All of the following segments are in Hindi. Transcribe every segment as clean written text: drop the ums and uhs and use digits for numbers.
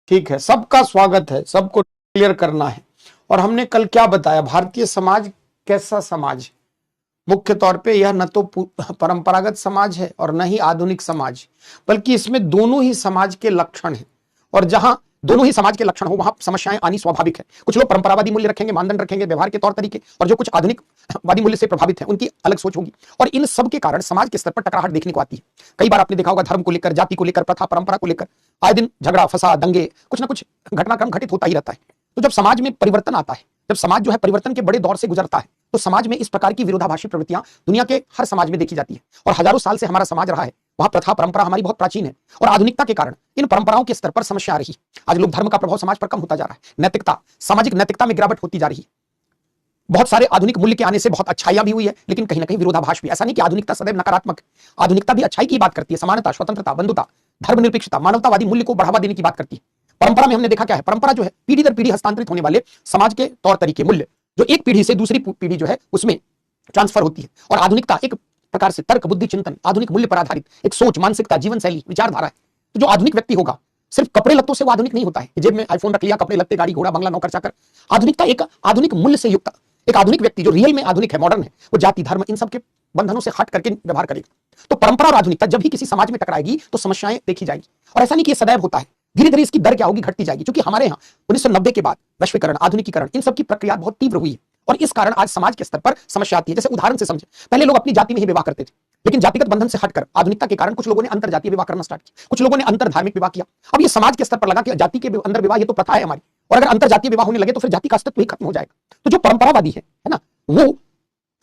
ठीक है, सबका स्वागत है, सबको क्लियर करना है। और हमने कल क्या बताया, भारतीय समाज कैसा समाज? मुख्य तौर पे यह न तो परंपरागत समाज है और न ही आधुनिक समाज, बल्कि इसमें दोनों ही समाज के लक्षण हैं। और जहां दोनों ही समाज के लक्षण हो वहां समस्याएं आनी स्वाभाविक है। कुछ लोग परंपरावादी मूल्य रखेंगे, मानदंड रखेंगे, व्यवहार के तौर तरीके, और जो कुछ आधुनिकवादी मूल्य से प्रभावित है उनकी अलग सोच होगी। और इन सब के कारण समाज के स्तर पर टकराहट देखने को आती है। कई बार आपने देखा होगा, धर्म को लेकर, जाति को लेकर, प्रथा परंपरा को लेकर आए दिन झगड़ा, फसाद, दंगे, कुछ ना कुछ घटनाक्रम घटित होता ही रहता है। तो जब समाज में परिवर्तन आता है, जब समाज जो है परिवर्तन के बड़े दौर से गुजरता है, तो समाज में इस प्रकार की विरोधाभासी प्रवृत्तियां दुनिया के हर समाज में देखी जाती है। और हजारों साल से हमारा समाज रहा है, वहां प्रथा परंपरा हमारी बहुत प्राचीन है। और आधुनिकता के कारण इन परंपराओं के स्तर पर समस्या आ रही है। आज लोग धर्म का प्रभाव समाज पर कम होता जा रहा है, नैतिकता, सामाजिक नैतिकता में गिरावट होती जा रही है। बहुत सारे आधुनिक मूल्य के आने से बहुत अच्छाइयां भी हुई है, लेकिन कहीं ना कहीं विरोधाभास भी। ऐसा नहीं कि आधुनिकता सदैव नकारात्मक है, आधुनिकता भी अच्छाई की बात करती है, समानता, स्वतंत्रता, बंधुता, धर्मनिरपेक्षता, मानवतावादी मूल्य को बढ़ावा देने की बात करती है। परंपरा में हमने देखा क्या है, परंपरा जो है पीढ़ी दर पीढ़ी हस्तांतरित होने वाले समाज के तौर तरीके, मूल्य, जो एक पीढ़ी से दूसरी पीढ़ी जो है उसमें ट्रांसफर होती है। और आधुनिकता एक प्रकार से तर्क, बुद्धि, चिंतन, आधुनिक मूल्य पर आधारित एक सोच, मानसिकता, जीवन शैली, विचारधारा है। तो जो आधुनिक व्यक्ति होगा, सिर्फ कपड़े लत्तों से वो आधुनिक नहीं होता है, जेब में आईफोन रख लिया, कपड़े लत्ते, गाड़ी घोड़ा, बंगला, नौकर चाकर। आधुनिकता एक आधुनिक मूल्य से युक्त एक आधुनिक व्यक्ति जो रियल में आधुनिक है, मॉडर्न है, वो जाति, धर्म, इन सब के बंधनों से हट करके व्यवहार करेगा। तो परंपरा और आधुनिकता जब भी किसी समाज में टकराएगी तो समस्याएं देखी जाएगी। और ऐसा नहीं कि ये सदैव होता है, धीरे धीरे इसकी दर क्या होगी, घटती जाएगी। क्योंकि हमारे यहाँ 1990 के बाद वैश्वीकरण, आधुनिकीकरण, इन सब की प्रक्रिया बहुत तीव्र हुई है। और इस कारण आज समाज के स्तर पर समस्या आती है। जैसे उदाहरण से समझे, पहले लोग अपनी जाति में ही विवाह करते थे, लेकिन जातिगत बंधन से हटकर आधुनिकता के कारण कुछ लोगों ने अंतर जातीय विवाह करना स्टार्ट किया, कुछ लोगों ने अंतर धार्मिक विवाह किया। अब ये समाज के स्तर पर लगा कि जाति के अंदर विवाह ये तो प्रथा है हमारी, और अगर अंतर जातीय विवाह होने लगे तो फिर जाति का अस्तित्व ही खत्म हो जाएगा। तो जो परंपरावादी है ना, वो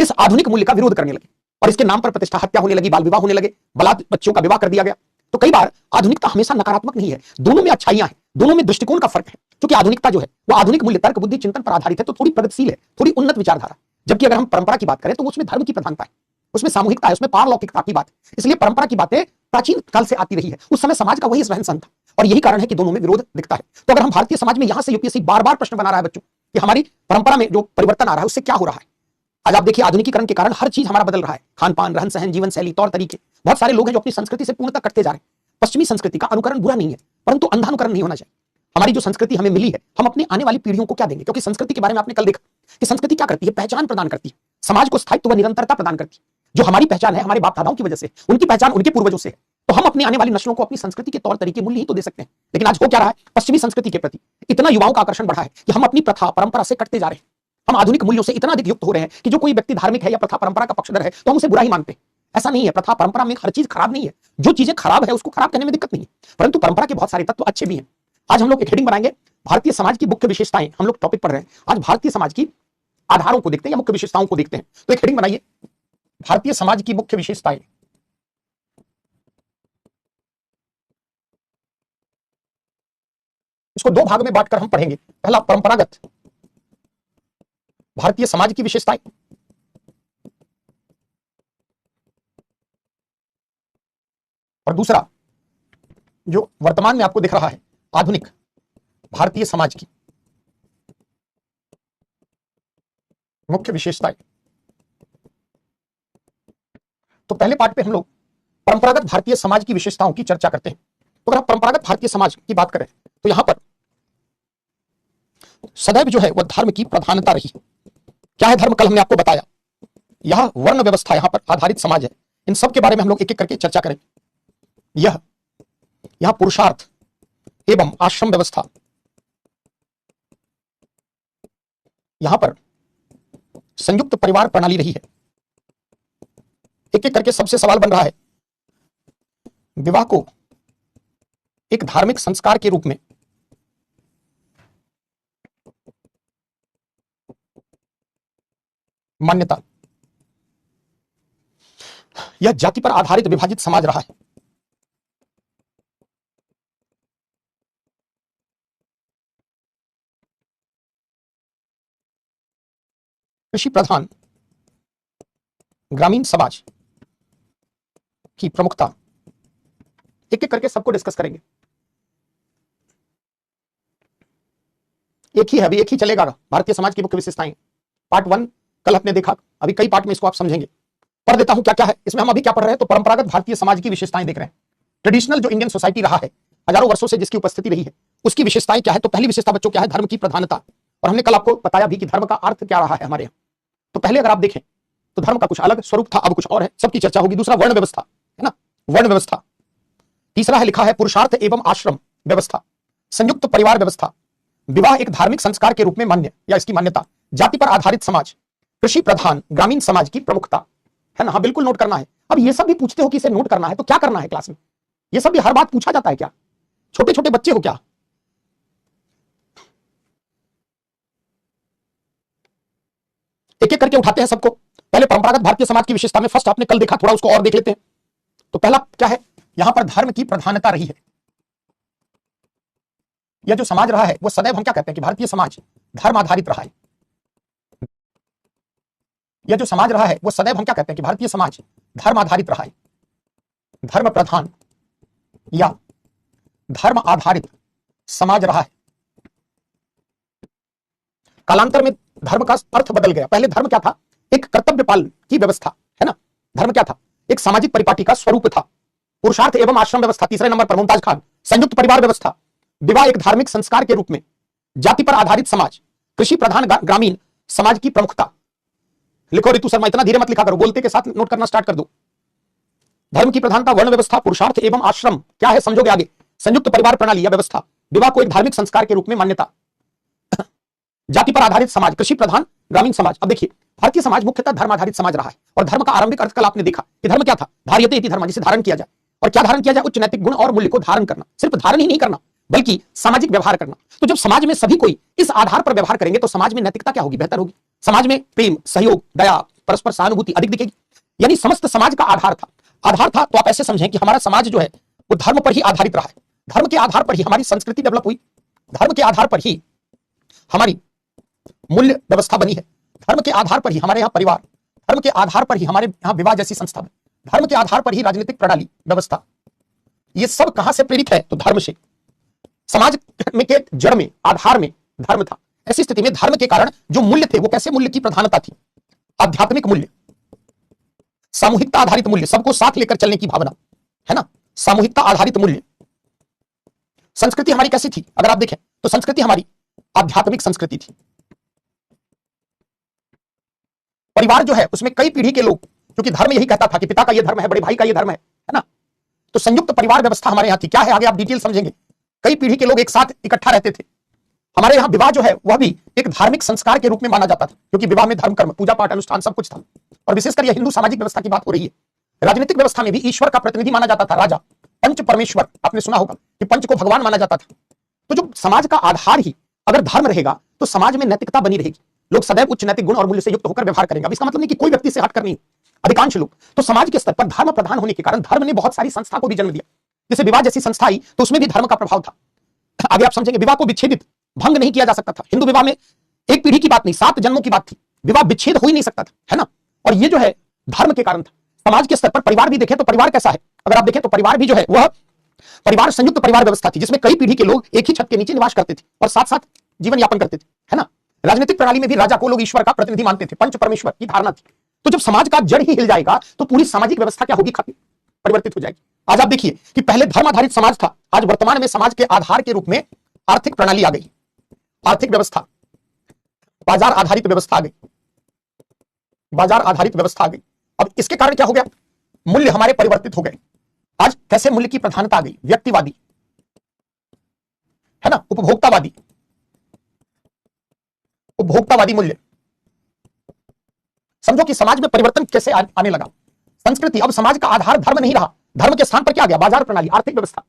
इस आधुनिक मूल्य का विरोध करने लगे और इसके नाम पर प्रतिष्ठा हत्या होने लगी, बाल विवाह होने लगे, बलात् बच्चों का विवाह कर दिया गया। तो कई बार आधुनिकता हमेशा नकारात्मक नहीं है, दोनों में अच्छाइयां हैं, दोनों में दृष्टिकोण का फर्क है। क्योंकि आधुनिकता जो है वो आधुनिक मूल्य, तर्क, बुद्धि, चिंतन पर आधारित है, तो थोड़ी प्रगतिशील है, थोड़ी उन्नत विचारधारा। जबकि अगर हम परंपरा की बात करें तो उसमें धर्म की प्रधानता है, उसमें सामूहिकता है, उसमें पारलौकिकता की बात है। इसलिए परंपरा की बातें प्राचीन काल से आती रही है, उस समय समाज का वही रहन सहन था। और यही कारण है कि दोनों में विरोध दिखता है। तो अगर हम भारतीय समाज में यहां से यूपीएससी बार बार प्रश्न बना रहा है बच्चों कि हमारी परंपरा में जो परिवर्तन आ रहा है उससे क्या हो रहा है। आज आप देखिए, आधुनिकीकरण के कारण हर चीज हमारा बदल रहा है, खान पान, रहन सहन, जीवन शैली, तौर तरीके। बहुत सारे लोग हैं जो अपनी संस्कृति से पूर्णतः कटते जा रहे हैं। पश्चिमी संस्कृति का अनुकरण बुरा नहीं है, परंतु अंधानुकरण नहीं होना चाहिए। हमारी जो संस्कृति हमें मिली है, हम अपने आने वाली पीढ़ियों को क्या देंगे? क्योंकि संस्कृति के बारे में आपने कल देखा कि संस्कृति क्या करती है, पहचान प्रदान करती है, समाज को स्थायित्व व निरंतरता प्रदान करती है। जो हमारी पहचान है हमारे बाप दादाओं की वजह से, उनकी पहचान उनके पूर्वजों से है। तो हम अपनी आने वाली नस्लों को अपनी संस्कृति के तौर तरीके, मूल्य ही तो दे सकते हैं। लेकिन आज हो क्या रहा है, पश्चिमी संस्कृति के प्रति इतना युवाओं का आकर्षण बढ़ा है कि हम अपनी प्रथा परंपरा से कटते जा रहे हैं। हम आधुनिक मूल्यों से इतना अधिक युक्त हो रहे हैं कि जो कोई व्यक्ति धार्मिक है या प्रथा परंपरा का पक्षधर है तो हम उसे बुरा ही मानते हैं। ऐसा नहीं है, प्रथा परंपरा में हर चीज खराब नहीं है। जो चीजें खराब है उसको खराब कहने में दिक्कत नहीं है, परंतु परंपरा के बहुत सारे तत्व अच्छे भी हैं। आज हम लोग एक हेडिंग बनाएंगे, भारतीय समाज की मुख्य विशेषताएं। हम लोग टॉपिक पढ़ रहे हैं, आज भारतीय समाज की आधारों को देखते हैं या मुख्य विशेषताओं को देखते हैं। तो एक हेडिंग बनाइए, भारतीय समाज की मुख्य विशेषताएं। इसको दो भाग में बांटकर हम पढ़ेंगे। पहला, परंपरागत भारतीय समाज की विशेषताएं, और दूसरा जो वर्तमान में आपको दिख रहा है, आधुनिक भारतीय समाज की मुख्य विशेषताएं। तो पहले पार्ट पे हम लोग परंपरागत भारतीय समाज की विशेषताओं की चर्चा करते हैं। तो अगर आप परंपरागत भारतीय समाज की बात करें तो यहां पर सदैव जो है वह धर्म की प्रधानता रही। क्या है धर्म? कल हमने आपको बताया, यह वर्ण व्यवस्था यहां पर आधारित समाज है। इन सब के बारे में हम लोग एक एक करके चर्चा करेंगे। यहां पुरुषार्थ एवं आश्रम व्यवस्था, यहां पर संयुक्त परिवार प्रणाली रही है। एक एक करके सबसे सवाल बन रहा है, विवाह को एक धार्मिक संस्कार के रूप में मान्यता, यह जाति पर आधारित विभाजित समाज रहा है। कृषि प्रधान ग्रामीण समाज की प्रमुखता, एक एक करके सबको डिस्कस करेंगे। एक ही है, अभी एक ही चलेगा भारतीय समाज की मुख्य विशेषताएं। पार्ट 1 कल आपने देखा, अभी कई पार्ट में इसको आप समझेंगे। पढ़ देता हूं क्या क्या है इसमें। हम अभी क्या पढ़ रहे हैं, तो परंपरागत भारतीय समाज की विशेषताएं देख रहे हैं। ट्रेडिशनल जो इंडियन सोसाइटी रहा है हजारों वर्षों से जिसकी उपस्थिति रही है, उसकी विशेषताएं क्या है? तो पहली विशेषता बच्चों क्या है? धर्म की प्रधानता। और हमने कल आपको बताया भी कि धर्म का अर्थ क्या रहा है हमारे यहाँ। तो पहले अगर आप देखें तो धर्म का कुछ अलग स्वरूप था, अब कुछ और है, सबकी चर्चा होगी। दूसरा वर्ण व्यवस्था है ना, वर्ण व्यवस्था। तीसरा है, लिखा है पुरुषार्थ एवं आश्रम व्यवस्था, संयुक्त परिवार व्यवस्था, विवाह एक धार्मिक संस्कार के रूप में मान्य या इसकी मान्यता, जाति पर आधारित समाज, कृषि प्रधान ग्रामीण समाज की प्रमुखता, है ना। हाँ बिल्कुल नोट करना है। अब ये सब भी पूछते हो कि इसे नोट करना है, तो क्या करना है क्लास में? ये सब भी हर बात पूछा जाता है क्या? छोटे छोटे बच्चे हो क्या? एक एक करके उठाते हैं सबको। पहले परंपरागत भारतीय समाज की विशेषता में फर्स्ट आपने कल देखा, थोड़ा उसको और देख लेते हैं। तो पहला क्या है? यहां पर धर्म की प्रधानता रही है। यह जो समाज रहा है वो सदैव हम क्या कहते हैं कि भारतीय समाज धर्म आधारित रहा है। यह जो समाज रहा है वो सदैव हम क्या कहते हैं कि भारतीय समाज धर्म आधारित रहा है, धर्म प्रधान या धर्म आधारित समाज रहा है। कालांतर में धर्म का अर्थ बदल गया। पहले धर्म क्या था? एक कर्तव्य पालन की व्यवस्था, है ना। धर्म क्या था? एक सामाजिक परिपाटी का स्वरूप था। पुरुषार्थ एवं आश्रम व्यवस्था तीसरे नंबर पर, मुमताज खान। संयुक्त परिवार व्यवस्था, विवाह एक धार्मिक संस्कार के रूप में, जाति पर आधारित समाज, कृषि प्रधान ग्रामीण समाज की प्रमुखता। लिखो रितु शर्मा, इतना धीरे मत लिखा करो, बोलते के साथ नोट करना स्टार्ट कर दो। धर्म की प्रधानता, वर्ण व्यवस्था, पुरुषार्थ एवं आश्रम क्या है समझोगे आगे, संयुक्त परिवार प्रणाली या व्यवस्था, विवाह को एक धार्मिक संस्कार के रूप में मान्यता, जाति पर आधारित समाज, कृषि प्रधान ग्रामीण समाज। अब देखिए भारतीय समाज मुख्यतः धर्म आधारित समाज रहा है। और धर्म का आरंभिक अर्थ कल आपने देखा कि धर्म क्या था? धार्यते इति धर्म, जिसे धारण किया जाए। और क्या धारण किया जाए? उच्च नैतिक गुण और मूल्य को धारण करना। सिर्फ धारण ही नहीं करना बल्कि सामाजिक व्यवहार करना। तो जब समाज में सभी कोई इस आधार पर व्यवहार करेंगे तो समाज में नैतिकता क्या होगी? बेहतर होगी। समाज में प्रेम, सहयोग, दया, परस्पर सहानुभूति अधिक दिखेगी। यानी समस्त समाज का आधार था। आधार था तो आप ऐसे समझें कि हमारा समाज जो है वो धर्म पर ही आधारित रहा है। धर्म के आधार पर ही हमारी संस्कृति डेवलप हुई, धर्म के आधार पर ही हमारी मूल्य व्यवस्था बनी है, धर्म के आधार पर ही हमारे यहाँ परिवार, धर्म के आधार पर ही हमारे यहाँ विवाह जैसी संस्था, धर्म के आधार पर ही राजनीतिक प्रणाली व्यवस्था। ये सब कहां से प्रेरित है? तो धर्म से। समाज में के जड़ में, आधार में धर्म था। ऐसी स्थिति में धर्म के कारण जो मूल्य थे वो कैसे मूल्य की प्रधानता थी? आध्यात्मिक मूल्य, सामूहिकता आधारित मूल्य, सबको साथ लेकर चलने की भावना, है ना, सामूहिकता आधारित मूल्य। संस्कृति हमारी कैसी थी? अगर आप देखें तो संस्कृति हमारी आध्यात्मिक संस्कृति थी। परिवार जो है उसमें कई पीढ़ी के लोग, क्योंकि धर्म यही कहता था कि पिता का ये धर्म है, बड़े भाई का ये धर्म है ना। तो संयुक्त परिवार व्यवस्था हमारे यहाँ थी। क्या है आगे आप डिटेल समझेंगे। कई पीढ़ी के लोग एक साथ इकट्ठा रहते थे। हमारे यहाँ विवाह जो है वह भी एक धार्मिक संस्कार के रूप में माना जाता था, क्योंकि विवाह में धर्म कर्म, पूजा पाठ, अनुष्ठान सब कुछ था। और विशेषकर यह हिंदू सामाजिक व्यवस्था की बात हो रही है। राजनीतिक व्यवस्था में भी ईश्वर का प्रतिनिधि माना जाता था राजा, पंच परमेश्वर। आपने सुना होगा कि पंच को भगवान माना जाता था। तो जो समाज का आधार ही अगर धर्म रहेगा तो समाज में नैतिकता बनी रहेगी। लोग सदैव उच्च नैतिक गुण और मूल्य से युक्त होकर व्यवहार करेंगे। इसका मतलब नहीं कि कोई व्यक्ति से हटकर नहीं, अधिकांश लोग। तो समाज के स्तर पर धर्म प्रधान होने के कारण धर्म ने बहुत सारी संस्था को भी जन्म दिया। जैसे विवाह जैसी संस्था आई तो उसमें भी धर्म का प्रभाव था। आगे आप समझेंगे विवाह को विच्छेदित, भंग नहीं किया जा सकता था। हिंदू विवाह में एक पीढ़ी की बात नहीं, 7 जन्मों की बात थी। विवाह विच्छेद हो ही नहीं सकता था, है ना। और ये जो है धर्म के कारण था। समाज के स्तर पर परिवार भी देखें तो परिवार कैसा है? अगर आप देखें तो परिवार भी जो है वह परिवार संयुक्त परिवार व्यवस्था थी, जिसमें कई पीढ़ी के लोग एक ही छत के नीचे निवास करते थे और साथ साथ जीवन यापन करते थे, है ना। राजनीतिक प्रणाली में भी राजा को लोग ईश्वर का प्रतिनिधि मानते थे, पंच परमेश्वर की धारणा थी। तो जब समाज का जड़ ही हिल जाएगा तो पूरी सामाजिक व्यवस्था क्या होगी? परिवर्तित हो जाएगी। आज आप देखिए कि पहले धर्म आधारित समाज था, आज वर्तमान में समाज के आधार के रूप में आर्थिक प्रणाली आ गई, आर्थिक व्यवस्था, बाजार आधारित व्यवस्था आ गई, बाजार आधारित व्यवस्था आ गई। अब इसके कारण क्या हो गया? मूल्य हमारे परिवर्तित हो गए। आज कैसे मूल्य की प्रधानता आ गई? व्यक्तिवादी, है ना, उपभोक्तावादी, उपभोक्तावादी मूल्य। समझो कि समाज में परिवर्तन कैसे आने लगा। संस्कृति, अब समाज का आधार धर्म नहीं रहा, धर्म के स्थान पर क्या आ गया? बाजार प्रणाली, आर्थिक व्यवस्था।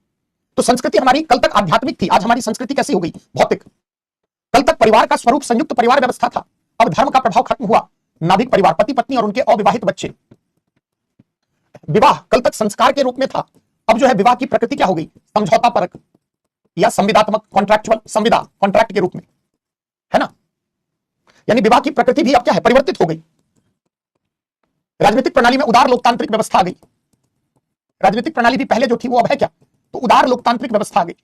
तो संस्कृति हमारी कल तक आध्यात्मिक थी, आज हमारी संस्कृति कैसी हो गई? भौतिक। कल तक परिवार का स्वरूप संयुक्त परिवार व्यवस्था था, अब धर्म का प्रभाव खत्म हुआ, नाभिक परिवार, पति पत्नी और उनके अविवाहित बच्चे। विवाह कल तक संस्कार के रूप में था, अब जो है विवाह की प्रकृति क्या हो गई? समझौता परक या संविदात्मक, कॉन्ट्रैक्चुअल, संविदा, कॉन्ट्रैक्ट के रूप में, है ना। यानी विवाह की प्रकृति भी अब क्या है? परिवर्तित हो गई। राजनीतिक प्रणाली में उदार लोकतांत्रिक व्यवस्था आ गई। राजनीतिक प्रणाली भी पहले जो थी वो अब है क्या? तो उदार लोकतांत्रिक व्यवस्था आ गई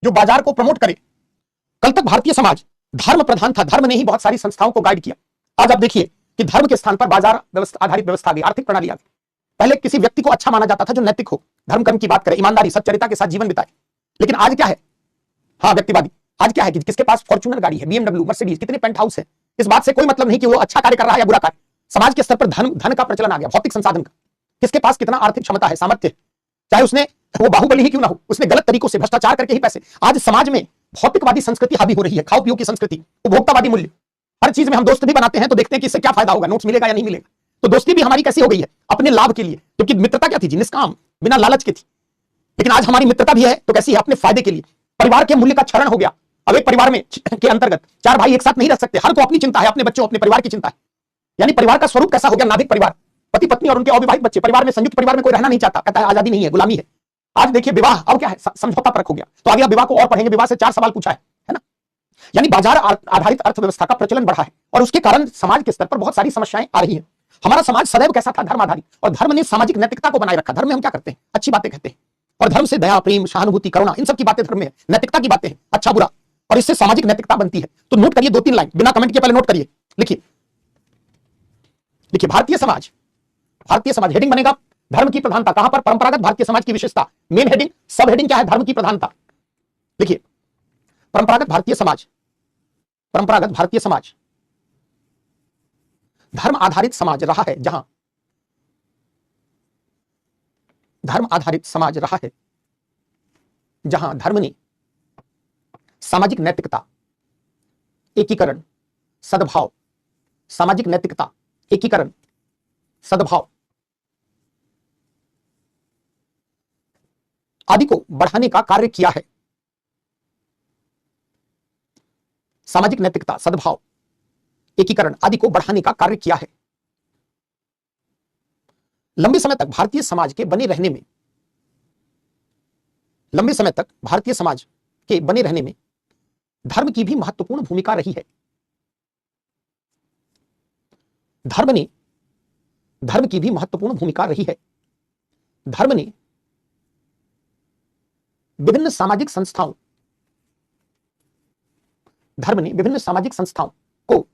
जो बाजार को प्रमोट करे। कल तक भारतीय समाज धर्म प्रधान था, धर्म ने ही बहुत सारी संस्थाओं को गाइड किया। आज आप देखिए कि धर्म के स्थान पर बाजार व्यवस्था आधारित व्यवस्था आ गई, आर्थिक प्रणाली आ गई। पहले किसी व्यक्ति को अच्छा माना जाता था जो नैतिक हो, धर्म कर्म की बात करें, ईमानदारी सच्चरिता के साथ जीवन बिताए। लेकिन आज क्या है, हाँ व्यक्तिवादी, आज क्या है कि किसके पास फॉर्च्यूनर गाड़ी है, BMW, मर्सिडीज, कितने पेंट हाउस है, इस बात से कोई मतलब नहीं कि वो अच्छा कार्य कर रहा है या बुरा कार्य। समाज के स्तर पर धन का प्रचलन आ गया, भौतिक संसाधन का, किसके पास कितना आर्थिक क्षमता है, सामर्थ्य, चाहे उसने वो बाहुबली ही क्यों ना हो, उसने गलत तरीकों से भ्रष्टाचार करके ही पैसे। आज समाज में भौतिकवादी संस्कृति हावी हो रही है, खाओ पियो की संस्कृति, उपभोक्तावादी मूल्य, हर चीज में हम दोस्त भी बनाते हैं तो देखते हैं कि इससे क्या फायदा होगा, नोट्स मिलेगा या नहीं मिलेगा। तो दोस्ती भी हमारी कैसी हो गई है, अपने लाभ के लिए, क्योंकि मित्रता क्या थी जी, निष्काम, बिना लालच की थी। लेकिन आज हमारी मित्रता भी है तो कैसी है, अपने फायदे के लिए। परिवार के मूल्य का क्षरण हो गया। अब एक परिवार में के अंतर्गत 4 भाई एक साथ नहीं रह सकते, हर को अपनी चिंता है, अपने बच्चों, अपने परिवार की चिंता है। यानी परिवार का स्वरूप कैसा हो गया, नाभिक परिवार, पति पत्नी और उनके अविवाहित बच्चे। परिवार में, संयुक्त परिवार में कोई रहना नहीं चाहता, कहता है आजादी नहीं है, गुलामी है। आज देखिए विवाह अब क्या है, समझौता परक हो गया। तो आगे आप विवाह को और पढ़ेंगे, विवाह से 4 सवाल पूछा है ना। यानी बाजार आधारित अर्थव्यवस्था का प्रचलन बढ़ा है और उसके कारण समाज के स्तर पर बहुत सारी समस्याएं आ रही हैं। हमारा समाज सदैव कैसा था, धर्म आधारित, और धर्म ने सामाजिक नैतिकता को बनाए रखा। धर्म में हम क्या करते हैं, अच्छी बातें कहते हैं, और धर्म से दया, प्रेम, सहानुभूति, करुणा, इन सब की बातें धर्म में है। नैतिकता की बातें हैं, अच्छा बुरा, और इससे सामाजिक नैतिकता बनती है। तो नोट करिए 2-3 लाइन, बिना कमेंट के पहले नोट करिए, लिखिए। देखिए भारतीय समाज हेडिंग बनेगा धर्म की प्रधानता। कहां पर, परंपरागत भारतीय समाज की विशेषता। मेन हेडिंग, सब हेडिंग क्या है, धर्म की प्रधानता। देखिए परंपरागत भारतीय समाज धर्म आधारित समाज रहा है, जहां धर्म आधारित समाज रहा है, जहां धर्म ने सामाजिक नैतिकता, एकीकरण, सद्भाव, सामाजिक नैतिकता, एकीकरण, सद्भाव आदि को बढ़ाने का कार्य किया है। सामाजिक नैतिकता, सद्भाव, एकीकरण आदि को बढ़ाने का कार्य किया है। लंबे समय तक भारतीय समाज के बने रहने में धर्म की भी महत्वपूर्ण भूमिका रही है। धर्म की भी महत्वपूर्ण भूमिका रही है। धर्म ने विभिन्न सामाजिक संस्थाओं को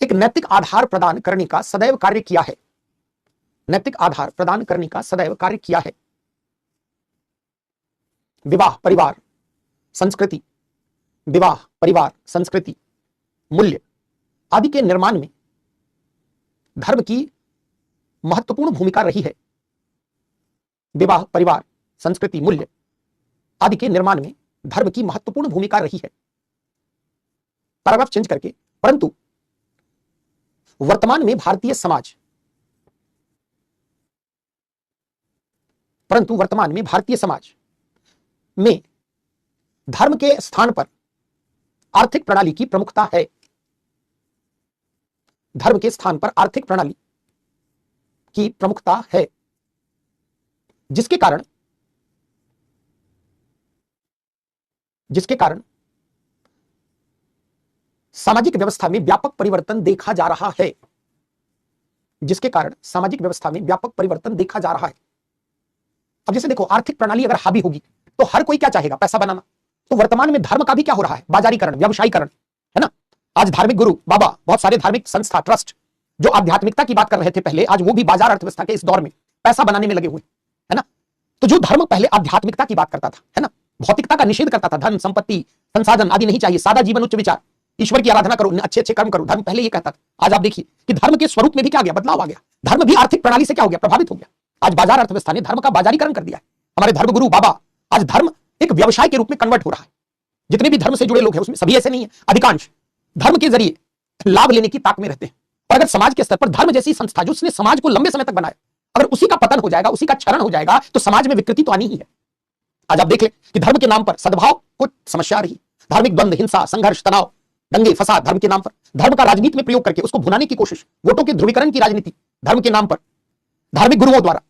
एक नैतिक आधार प्रदान करने का सदैव कार्य किया है। नैतिक आधार प्रदान करने का सदैव कार्य किया है। विवाह, परिवार, संस्कृति, मूल्य आदि के निर्माण में धर्म की महत्वपूर्ण भूमिका रही है। विवाह, परिवार, संस्कृति, मूल्य आदि के निर्माण में धर्म की महत्वपूर्ण भूमिका रही है। पैराग्राफ चेंज करके, परंतु वर्तमान में भारतीय समाज में धर्म के स्थान पर आर्थिक प्रणाली की प्रमुखता है। धर्म के स्थान पर आर्थिक प्रणाली की प्रमुखता है, जिसके कारण सामाजिक व्यवस्था में व्यापक परिवर्तन देखा जा रहा है। अब जैसे देखो, आर्थिक प्रणाली अगर हावी होगी तो हर कोई क्या चाहेगा, पैसा बनाना। तो वर्तमान में धर्म का भी क्या हो रहा है, बाजारीकरण, व्यवसायीकरण, है ना। आज धार्मिक गुरु, बाबा, बहुत सारे धार्मिक संस्था, ट्रस्ट जो आध्यात्मिकता की बात कर रहे थे पहले, आज वो भी बाजार अर्थव्यवस्था के इस दौर में पैसा बनाने में लगे हुए, है ना। तो जो धर्म पहले आध्यात्मिकता की बात करता था, है ना, भौतिकता का निषेध करता था, धन संपत्ति संसाधन आदि नहीं चाहिए, सादा जीवन, उच्च विचार, ईश्वर की आराधना करो, अच्छे अच्छे कर्म करो, धर्म पहले ये कहता था। आज आप देखिए कि धर्म के स्वरूप में भी क्या गया, बदलाव आ गया। धर्म भी आर्थिक प्रणाली से क्या हो गया, प्रभावित हो गया। आज बाजार अर्थव्यवस्था ने धर्म का बाजारीकरण कर दिया है। हमारे धर्मगुरु बाबा, आज धर्म एक व्यवसाय के रूप में कन्वर्ट हो रहा है। जितने भी धर्म से जुड़े लोग हैं उसमें सभी ऐसे नहीं है, अधिकांश धर्म के जरिए लाभ लेने की ताक में रहते हैं। और अगर समाज के स्तर पर धर्म जैसी संस्था जो उसने समाज को लंबे समय तक बनाया, अगर उसी का पतन हो जाएगा, उसी का क्षरण हो जाएगा, तो समाज में विकृति तो आनी ही है। आज आप देख लें कि धर्म के नाम पर सद्भाव को समस्या आ रही है। धार्मिक द्वंद्व, हिंसा, संघर्ष, तनाव, दंगे फसाद, धर्म के नाम पर, धर्म का राजनीति में प्रयोग करके उसको भुनाने की कोशिश, वोटों के ध्रुवीकरण की राजनीति, धर्म के नाम पर धार्मिक गुरुओं द्वारा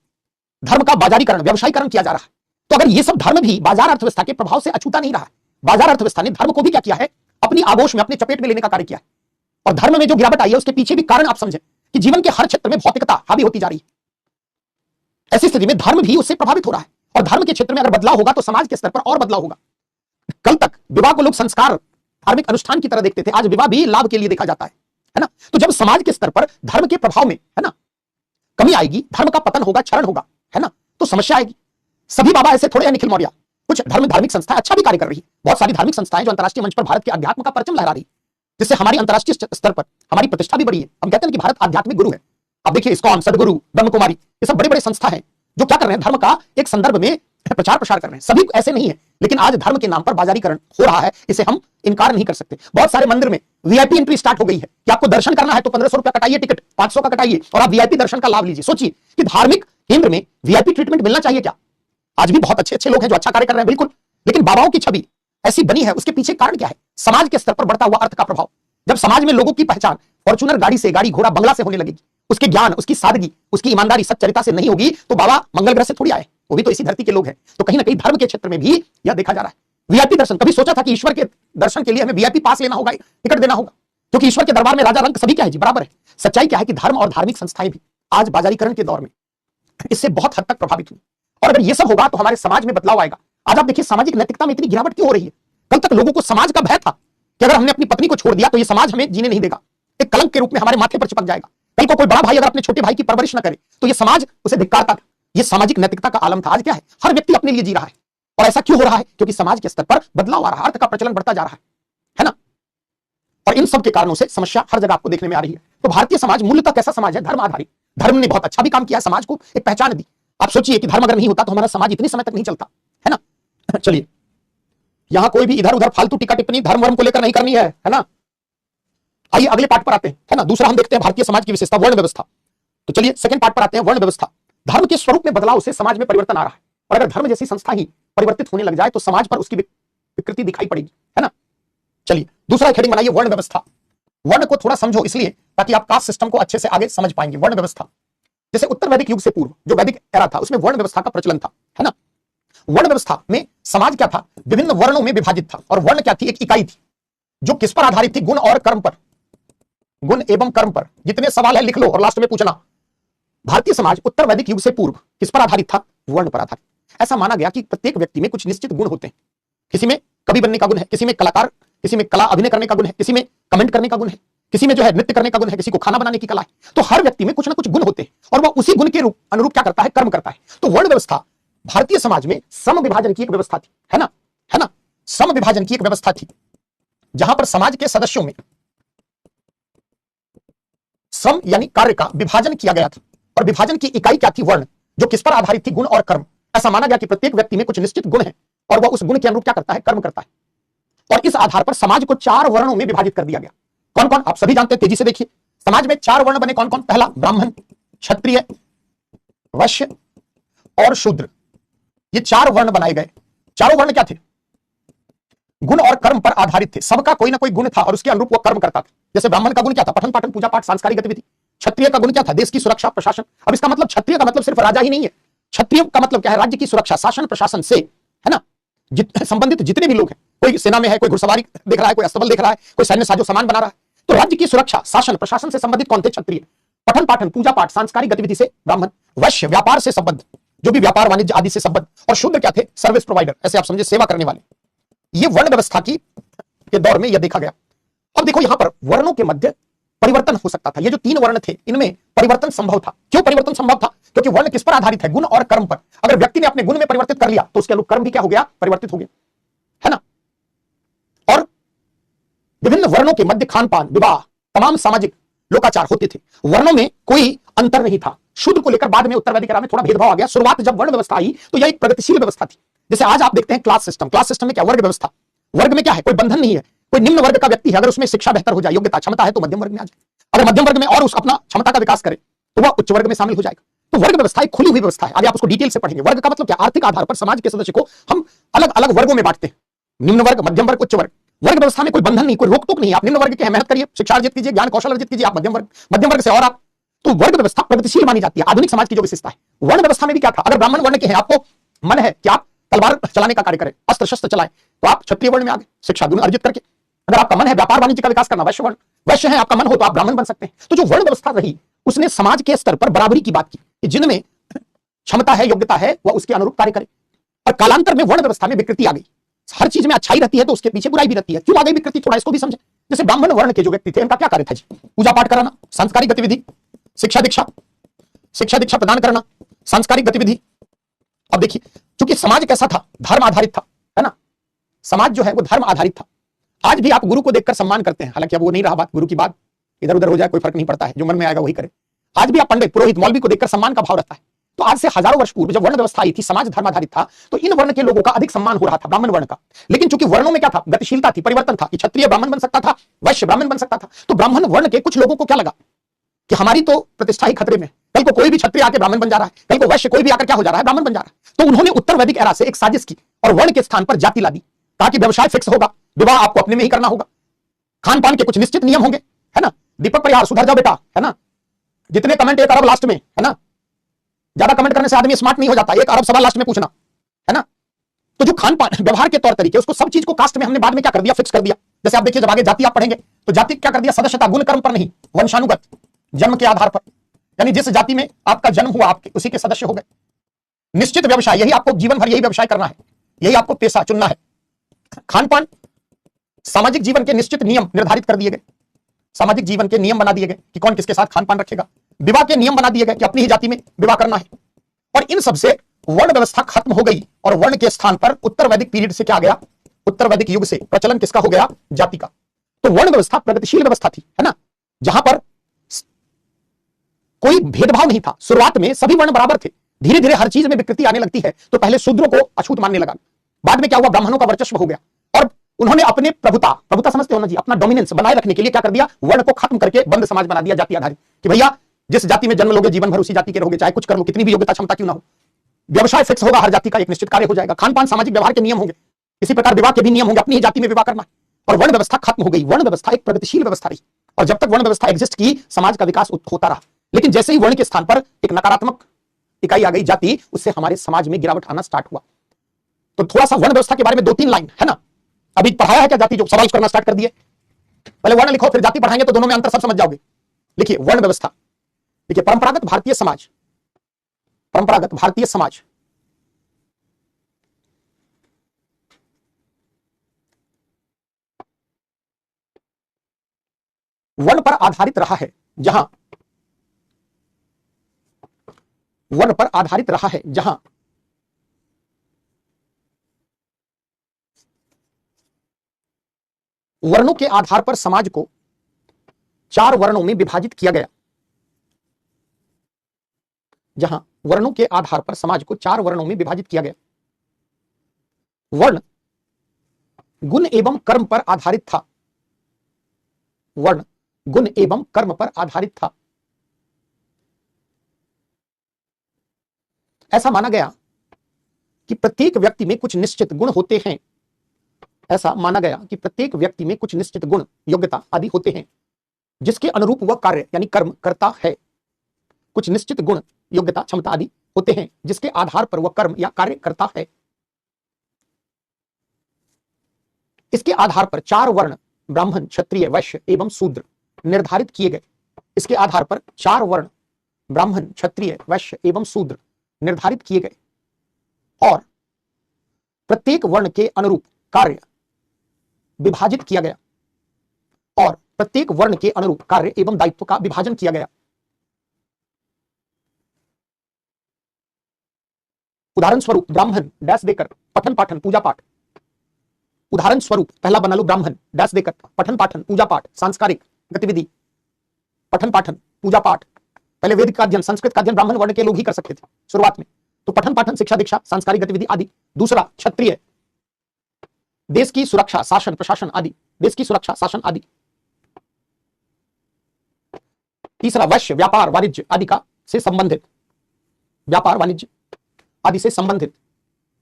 धर्म का बाजारीकरण, व्यवसायीकरण किया जा रहा है। तो अगर ये सब धर्म भी बाजार अर्थव्यवस्था के प्रभाव से अछूता नहीं रहा है, बाजार अर्थव्यवस्था ने धर्म को भी क्या किया है, अपनी आगोश में, अपने चपेट में लेने का कार्य किया है। और धर्म में जो गिरावट आई है उसके पीछे भी कारण आप समझें कि जीवन के हर क्षेत्र में भौतिकता हावी होती जा रही है। ऐसी स्थिति में धर्म भी उससे प्रभावित हो रहा है, और धर्म के क्षेत्र में अगर बदलाव होगा तो समाज के स्तर पर और बदलाव होगा। कल तक विवाह को लोग संस्कार, धार्मिक अनुष्ठान की तरह देखते थे, आज विवाह भी लाभ के लिए देखा जाता है ना। तो जब समाज के स्तर पर धर्म के प्रभाव में, है ना, कमी आएगी, धर्म का पतन होगा, क्षरण होगा, है ना, तो समस्या आएगी। सभी बाबा ऐसे थोड़े हैं निखिल मौर्य, कुछ धार्मिक संस्थाएं अच्छा भी कार्य कर रही है, बहुत सारी धार्मिक संस्थाएं जो अंतर्राष्ट्रीय मंच पर भारत के अध्यात्म का परचम लहरा रही है, जिससे हमारी अंतर्राष्ट्रीय स्तर पर हमारी प्रतिष्ठा भी बढ़ी है। हम कहते हैं कि भारत आध्यात्मिक गुरु है। अब देखिए इस्कॉन, सदगुरु, ब्रह्म कुमारी, ये सब बड़े बड़े संस्था हैं जो क्या कर रहे हैं, धर्म का एक संदर्भ में प्रचार प्रसार कर रहे हैं। सभी ऐसे नहीं है, लेकिन आज धर्म के नाम पर बाजारीकरण हो रहा है, इसे हम इनकार नहीं कर सकते। बहुत सारे मंदिर में वीआईपी एंट्री स्टार्ट हो गई है कि आपको दर्शन करना है तो 1500 रुपया कटाइए टिकट, 500 का कटाइए और आप वीआईपी दर्शन का लाभ लीजिए। सोचिए कि धार्मिक केंद्र में वीआईपी ट्रीटमेंट मिलना चाहिए क्या? आज भी बहुत अच्छे अच्छे लोग हैं जो अच्छा कार्य कर रहे हैं, बिल्कुल, लेकिन बाबाओं की छवि ऐसी बनी है, उसके पीछे कारण क्या है? समाज के स्तर पर बढ़ता हुआ अर्थ का प्रभाव। जब समाज में लोगों की पहचान फॉर्च्यूनर गाड़ी से, गाड़ी घोड़ा बंगला से होने लगेगी, उसके ज्ञान, उसकी सादगी, उसकी ईमानदारी, सच्चरिता से नहीं होगी, तो बाबा मंगल ग्रह से थोड़ी आए, वो भी तो इसी धरती के लोग हैं। तो कहीं ना कहीं धर्म के क्षेत्र में भी यह देखा जा रहा है। वीआईपी दर्शन, कभी सोचा था कि ईश्वर के दर्शन के लिए हमें वीआईपी पास लेना होगा, टिकट देना होगा? क्योंकि ईश्वर के दरबार में राजा रंक सभी क्या है जी, बराबर है। सच्चाई क्या है कि धर्म और धार्मिक संस्थाएं भी आज बाजारीकरण के दौर में इससे बहुत हद तक प्रभावित हुई। और अगर यह सब होगा तो हमारे समाज में बदलाव आएगा। आज आप देखिए सामाजिक नैतिकता में इतनी गिरावट क्यों हो रही है? कल तक लोगों को समाज का भय था कि अगर हमने अपनी पत्नी को छोड़ दिया तो यह समाज हमें जीने नहीं देगा, एक कलंक के रूप में हमारे माथे पर चिपक जाएगा। कल को कोई बड़ा भाई अगर अपने छोटे भाई की परवरिश न करे तो यह समाज उसे धिक्कारता था। यह सामाजिक नैतिकता का आलम था। आज क्या है, हर व्यक्ति अपने लिए जी रहा है। और ऐसा क्यों हो रहा है? क्योंकि समाज के स्तर पर बदलाव आ रहा है, अर्थ का प्रचलन बढ़ता जा रहा है ना। और इन सब के कारणों से समस्या हर जगह आपको देखने में आ रही है। तो भारतीय समाज मूलतः कैसा समाज है? धर्म आधारित। धर्म ने बहुत अच्छा भी काम किया, समाज को एक पहचान दी। आप सोचिए कि धर्म अगर नहीं होता तो हमारा समाज इतने समय तक नहीं चलता, है ना। चलिए, यहां कोई भी इधर उधर फालतू टीका टिप्पणी धर्म वर्म को लेकर नहीं करनी है ना। आइए अगले पार्ट पर आते हैं, है ना। दूसरा हम देखते हैं भारतीय समाज की विशेषता, वर्ण व्यवस्था। तो चलिए सेकंड पार्ट पर आते हैं, वर्ण व्यवस्था। धर्म के स्वरूप में बदलाव से समाज में परिवर्तन आ रहा है, और अगर धर्म जैसी संस्था ही परिवर्तित होने लग जाए तो समाज पर उसकी विकृति दिखाई पड़ेगी, है ना। चलिए दूसरा हेडिंग बनाइए, वर्ण व्यवस्था। वर्ण को थोड़ा समझो इसलिए ताकि आप कास्ट सिस्टम को अच्छे से आगे समझ पाएंगे। वर्ण व्यवस्था, जैसे उत्तर वैदिक युग से पूर्व जो वैदिक एरा था उसमें वर्ण व्यवस्था का प्रचलन था, है ना। वर्ण व्यवस्था में समाज क्या था? विभिन्न वर्णों में विभाजित था। और वर्ण क्या थी? एक इकाई थी जो किस पर आधारित थी? गुण और कर्म पर, गुण एवं कर्म पर। जितने सवाल है लिख लो और लास्ट में पूछना। भारतीय समाज उत्तर वैदिक युग से पूर्व किस पर आधारित था? वर्ण पर आधारित। ऐसा माना गया कि प्रत्येक व्यक्ति में कुछ निश्चित गुण होते हैं। किसी में कवि बनने का गुण है, किसी में कलाकार, किसी में कला अभिनय करने का गुण है, किसी में कमेंट करने का गुण है, किसी में जो है नृत्य करने का गुण है, किसी को खाना बनाने की कला है। तो हर व्यक्ति में कुछ ना कुछ गुण होते हैं और वह उसी गुण के अनुरूप क्या करता है? कर्म करता है। तो वर्ण व्यवस्था भारतीय समाज में सम विभाजन की एक व्यवस्था थी, है ना, है ना। सम विभाजन की एक व्यवस्था थी जहां पर समाज के सदस्यों में सम यानी कार्य का विभाजन किया गया था। और विभाजन की इकाई क्या थी? वर्ण, जो किस पर आधारित थी? गुण और कर्म। ऐसा माना गया कि प्रत्येक व्यक्ति में कुछ निश्चित गुण है और वह उस गुण के अनुरूप क्या करता है? कर्म करता है। और इस आधार पर समाज को 4 वर्णों में विभाजित कर दिया गया। कौन कौन? आप सभी जानते हैं, तेजी से देखिए। समाज में 4 वर्ण बने। कौन कौन? पहला ब्राह्मण, क्षत्रिय, वैश्य और शूद्र। ये 4 वर्ण बनाए गए। चारों वर्ण क्या थे? गुण और कर्म पर आधारित थे। सबका कोई ना कोई गुण था और उसके अनुरूप वो कर्म करता था। जैसे ब्राह्मण का गुण क्या था? पठन पाठन पूजा पाठ सांस्कृतिक गतिविधि। क्षत्रिय का गुण क्या था? देश की सुरक्षा प्रशासन। अब इसका मतलब क्षत्रिय का मतलब सिर्फ राजा ही नहीं है। क्षत्रिय का मतलब क्या है? राज्य की सुरक्षा, शासन प्रशासन से, है ना, संबंधित जितने भी लोग हैं। कोई सेना में है, कोई घुड़सवारी देख रहा है, कोई अस्तबल देख रहा है, कोई सैन्य साजो सामान बना रहा है। तो राज्य की सुरक्षा, शासन प्रशासन से संबंधित कौन थे? क्षत्रिय। पठन पाठन पूजा पाठ सांस्कृतिक गतिविधि से ब्राह्मण। वैश्य, व्यापार से संबंध, जो भी व्यापार वाणिज्य आदि से संबंध। और शूद्र क्या थे? सर्विस प्रोवाइडर, ऐसे आप समझे सेवा करने वाले। ये वर्ण व्यवस्था के दौर में यह देखा गया। अब देखो यहां पर वर्णों के मध्य परिवर्तन हो सकता था। ये जो 3 वर्ण थे इनमें परिवर्तन संभव था। क्यों परिवर्तन संभव था? क्योंकि वर्ण किस पर आधारित है? गुण और कर्म पर। अगर व्यक्ति ने अपने गुण में परिवर्तित कर लिया तो उसके अनुरूप कर्म भी क्या हो गया? परिवर्तित हो गया, है ना। और विभिन्न वर्णों के मध्य खान पान, विवाह, तमाम सामाजिक लोकाचार होते थे। वर्णों में कोई अंतर नहीं था। शूद्र को लेकर बाद में उत्तर वैदिक एरा में थोड़ा भेदभाव आ गया। शुरुआत जब वर्ण व्यवस्था आई तो यह एक प्रगतिशील व्यवस्था थी। जैसे आज आप देखते हैं क्लास सिस्टम। क्लास सिस्टम में क्या? वर्ग व्यवस्था। वर्ग में क्या है? कोई बंधन नहीं है। कोई निम्न वर्ग का व्यक्ति है, अगर उसमें शिक्षा बेहतर हो जाए, योग्यता क्षमता है, तो मध्यम वर्ग में आ जाए। अगर मध्यम वर्ग में और उस अपना क्षमता का विकास करे तो वह उच्च वर्ग में शामिल हो जाएगा। तो वर्ग व्यवस्था एक खुली हुई व्यवस्था है। आगे आप उसको डिटेल से पढ़ेंगे। वर्ग का मतलब क्या? आर्थिक आधार पर समाज के सदस्य को हम अलग अलग वर्गों में बांटते हैं। निम्न वर्ग, मध्यम वर्ग, उच्च वर्ग। वर्ग व्यवस्था में कोई बंधन नहीं, कोई रोक टोक नहीं। आप निम्न वर्ग के हैं, मेहनत करिए, शिक्षा अर्जित कीजिए, ज्ञान कौशल अर्जित कीजिए। आप मध्यम वर्ग से और आप, तो वर्ग व्यवस्था प्रगतिशील मानी जाती है। आधुनिक समाज की जो विशेषता है। वर्ण व्यवस्था में भी क्या था? अगर ब्राह्मण वर्ण के हैं, आपको मन है कि आप तलवार चलाने का कार्य करें, अस्त्र शस्त्र चलाएं, तो आप क्षत्रिय वर्ण में आ गए, शिक्षा गुण अर्जित करके। अगर आपका मन है व्यापार वाणिज्य का विकास करना, वैश्य वर्ण। वैश्य है आपका मन हो तो आप ब्राह्मण बन सकते हैं। तो जो वर्ण व्यवस्था रही उसने समाज के स्तर पर बराबरी की बात की कि जिनमें क्षमता है, योग्यता है, वह उसके अनुरूप कार्य करे। और कालांतर में वर्ण व्यवस्था में विकृति आ गई। हर चीज में अच्छाई रहती है तो उसके पीछे बुराई भी रहती है। क्यों आ गई विकृति? थोड़ा इसको भी समझे। जैसे ब्राह्मण वर्ण के जो व्यक्ति थे, इनका क्या कार्य था जी? पूजा पाठ कराना, सांस्कृतिक गतिविधि, शिक्षा दीक्षा प्रदान करना, सांस्कृतिक गतिविधि, अब देखिए, चूंकि समाज कैसा था, धर्म आधारित था, है ना, समाज जो है वो धर्म आधारित था। आज भी आप गुरु को देखकर सम्मान करते हैं, हालांकि अब वो नहीं रहा बात, गुरु की बात इधर उधर हो जाए कोई फर्क नहीं पड़ता है, जो मन में आएगा वही करे। आज भी आप पंडित, पुरोहित, मौलवी को देखकर सम्मान का भाव रहता है। तो आज से हजारों वर्ष पूर्व जब वर्ण व्यवस्था आई थी, समाज धर्म आधारित था, तो इन वर्ण के लोगों का अधिक सम्मान हो रहा था, ब्राह्मण वर्ण का। लेकिन चूंकि वर्णों में क्या था, गतिशीलता थी, परिवर्तन था, कि क्षत्रिय ब्राह्मण बन सकता था, वैश्य ब्राह्मण बन सकता था। तो ब्राह्मण वर्ण के कुछ लोगों को क्या लगा कि हमारी तो प्रतिष्ठा ही खतरे में, कल को कोई भी क्षत्रिय आके ब्राह्मण बन जा रहा है, कल को वैश्य कोई भी आकर क्या हो जा रहा है, ब्राह्मण बन जा रहा है। तो उन्होंने उत्तर वैदिक एरा से एक साजिश की और वर्ण के स्थान पर जाति ला दी। कहा कि व्यवसाय फिक्स होगा, विवाह आपको अपने में ही करना होगा, खान पान के कुछ निश्चित नियम होंगे, है ना। दीपक परिहार, सुधर जाओ बेटा, है ना। जितने कमेंट 1 अरब लास्ट में, है ना, ज्यादा कमेंट करने से आदमी स्मार्ट नहीं हो जाता, 1 अरब सवाल लास्ट में पूछना, है ना। तो जो खान पान व्यवहार के तौर तरीके, उसको सब चीज को कास्ट में हमने बाद में क्या कर दिया, फिक्स कर दिया। जैसे आप देखिए, जब आगे जाति आप पढ़ेंगे तो जाति क्या कर दिया, सदस्यता गुण कर्म पर नहीं, वंशानुगत, जन्म के आधार पर, यानी जिस जाति में आपका जन्म हुआ आपके उसी के सदस्य हो गए। निश्चित व्यवसाय, यही आपको जीवन भर यही व्यवसाय करना है, यही आपको पेशा चुनना है। खान पान, सामाजिक जीवन के निश्चित नियम निर्धारित कर दिए गए, सामाजिक जीवन के नियम बना दिए गए कि कौन किसके साथ खान पान रखेगा। विवाह के नियम बना दिए गए कि अपनी ही जाति में विवाह करना है। और इन सबसे वर्ण व्यवस्था खत्म हो गई और वर्ण के स्थान पर उत्तर वैदिक पीरियड से क्या आ गया, उत्तर वैदिक युग से प्रचलन किसका हो गया, जाति का। तो वर्ण व्यवस्था प्रगतिशील व्यवस्था थी, है ना, जहां पर कोई भेदभाव नहीं था। शुरुआत में सभी वर्ण बराबर थे, धीरे धीरे हर चीज में विकृति आने लगती है, तो पहले शूद्रों को अछूत मानने लगा, बाद में क्या हुआ, ब्राह्मणों का वर्चस्व हो गया। और उन्होंने अपने प्रभुता समझते हो ना जी, अपना डोमिनेंस बनाए रखने के लिए क्या कर दिया, वर्ण को खत्म करके बंद समाज बना दिया, जाति आधारित, कि भैया जिस जाति में जन्म लोगे जीवन भर उसी जाति के रहोगे, चाहे कुछ कर लो, कितनी भी योग्यता क्षमता क्यों ना हो। व्यवसाय फिक्स होगा, हर जाति का एक निश्चित कार्य हो जाएगा। खान पान, सामाजिक व्यवहार के नियम होंगे, इसी प्रकार विवाह के भी नियम होंगे, अपनी ही जाति में विवाह करना। और वर्ण व्यवस्था खत्म हो गई। वर्ण व्यवस्था एक प्रगतिशील व्यवस्था रही, और जब तक वर्ण व्यवस्था एग्जिस्ट की, समाज का विकास होता रहा। लेकिन जैसे ही वर्ण के स्थान पर एक नकारात्मक इकाई आ गई, जाति, उससे हमारे समाज में गिरावट आना स्टार्ट हुआ। तो थोड़ा सा वर्ण व्यवस्था के बारे में 2-3 लाइन, है ना। अभी पढ़ाया है क्या जाति, जो सवाल करना स्टार्ट कर दिए, पहले वर्ण लिखो फिर जाति पढ़ाएंगे, तो दोनों में अंतर सब समझ जाओगे। लिखिए वर्ण व्यवस्था, देखिए परंपरागत भारतीय समाज, परंपरागत भारतीय समाज वर्ण पर आधारित रहा है, जहां वर्ण पर आधारित रहा है, जहां वर्णों के आधार पर समाज को 4 वर्णों में विभाजित किया गया, जहां वर्णों के आधार पर समाज को 4 वर्णों में विभाजित किया गया। वर्ण गुण एवं कर्म पर आधारित था, वर्ण गुण एवं कर्म पर आधारित था। ऐसा माना गया कि प्रत्येक व्यक्ति में कुछ निश्चित गुण होते हैं, ऐसा माना गया कि प्रत्येक व्यक्ति में कुछ निश्चित गुण, योग्यता आदि होते हैं, जिसके अनुरूप वह कार्य यानी कर्म करता है। कुछ निश्चित गुण, योग्यता, क्षमता आदि होते हैं, जिसके आधार पर वह कर्म या कार्य करता है। इसके आधार पर 4 वर्ण ब्राह्मण, क्षत्रिय, वैश्य एवं शूद्र निर्धारित किए गए। इसके आधार पर 4 वर्ण ब्राह्मण, क्षत्रिय, वैश्य एवं शूद्र निर्धारित किए गए, और प्रत्येक वर्ण के अनुरूप कार्य विभाजित किया गया, और प्रत्येक वर्ण के अनुरूप कार्य एवं दायित्व का विभाजन किया गया। उदाहरण स्वरूप ब्राह्मण डैश देकर पठन पाठन पूजा पाठ, उदाहरण स्वरूप पहला बना लो, ब्राह्मण डैश देकर पठन पाठन पूजा पाठ, सांस्कारिक गतिविधि, पठन पाठन पूजा पाठ। पहले वेद का अध्ययन, संस्कृत का अध्ययन ब्राह्मण वर्ण के लोग ही कर सकते थे शुरुआत में, तो पठन पाठन, शिक्षा दीक्षा, सांस्कारिक गतिविधि आदि। दूसरा क्षत्रिय, देश की सुरक्षा, शासन प्रशासन आदि, देश की सुरक्षा शासन आदि। तीसरा वैश्य, व्यापार वाणिज्य आदि का से संबंधित, व्यापार वाणिज्य आदि से संबंधित।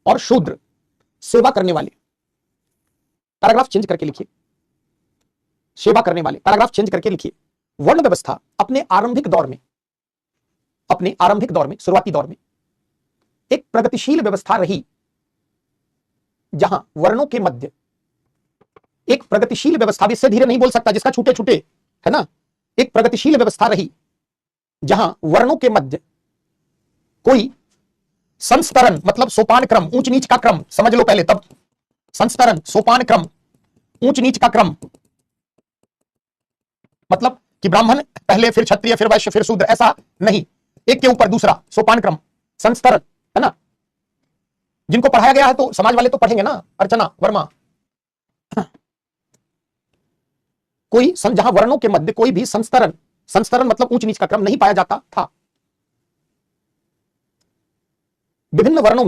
और शूद्र, सेवा करने वाले। पैराग्राफ चेंज करके लिखिए, सेवा करने वाले, पैराग्राफ चेंज करके लिखिए। वर्ण व्यवस्था अपने आरंभिक दौर में, अपने आरंभिक दौर में, शुरुआती दौर में एक प्रगतिशील व्यवस्था रही, जहां वर्णों के मध्य एक प्रगतिशील व्यवस्था, इससे धीरे नहीं बोल सकता जिसका छूटे छूटे, है ना। एक प्रगतिशील व्यवस्था रही जहां वर्णों के मध्य कोई संस्तरण, मतलब सोपान क्रम, ऊंच नीच का क्रम, समझ लो पहले, तब संस्तरण, सोपान क्रम, ऊंच नीच का क्रम, मतलब कि ब्राह्मण पहले, फिर क्षत्रिय, फिर वैश्य, फिर शूद्र, ऐसा नहीं, एक के ऊपर दूसरा, सोपान क्रम, संस्तरण, है ना। जिनको पढ़ाया गया है तो समाज वाले तो पढ़ेंगे ना, अर्चना वर्मा। कोई जहां वर्णों के मध्य कोई भी संस्तरण, संस्तरण मतलब ऊंच नीच का क्रम नहीं पाया जाता था। विभिन्न वर्णों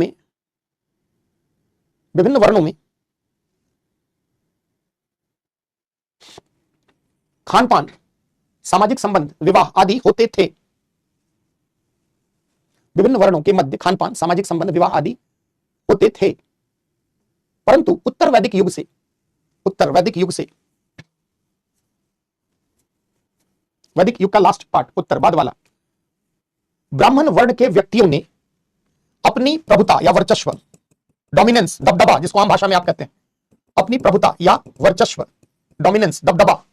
में खान पान, सामाजिक संबंध, विवाह आदि होते थे। विभिन्न वर्णों के मध्य खान पान, सामाजिक संबंध, विवाह आदि होते थे। परंतु उत्तर वैदिक युग से, वैदिक युग का लास्ट पार्ट, उत्तर बाद वाला, ब्राह्मण वर्ण के व्यक्तियों ने अपनी प्रभुता या वर्चस्व, डोमिनेंस, दबदबा, जिसको आम भाषा में आप कहते हैं, अपनी प्रभुता या वर्चस्व, डोमिनेंस, दबदबा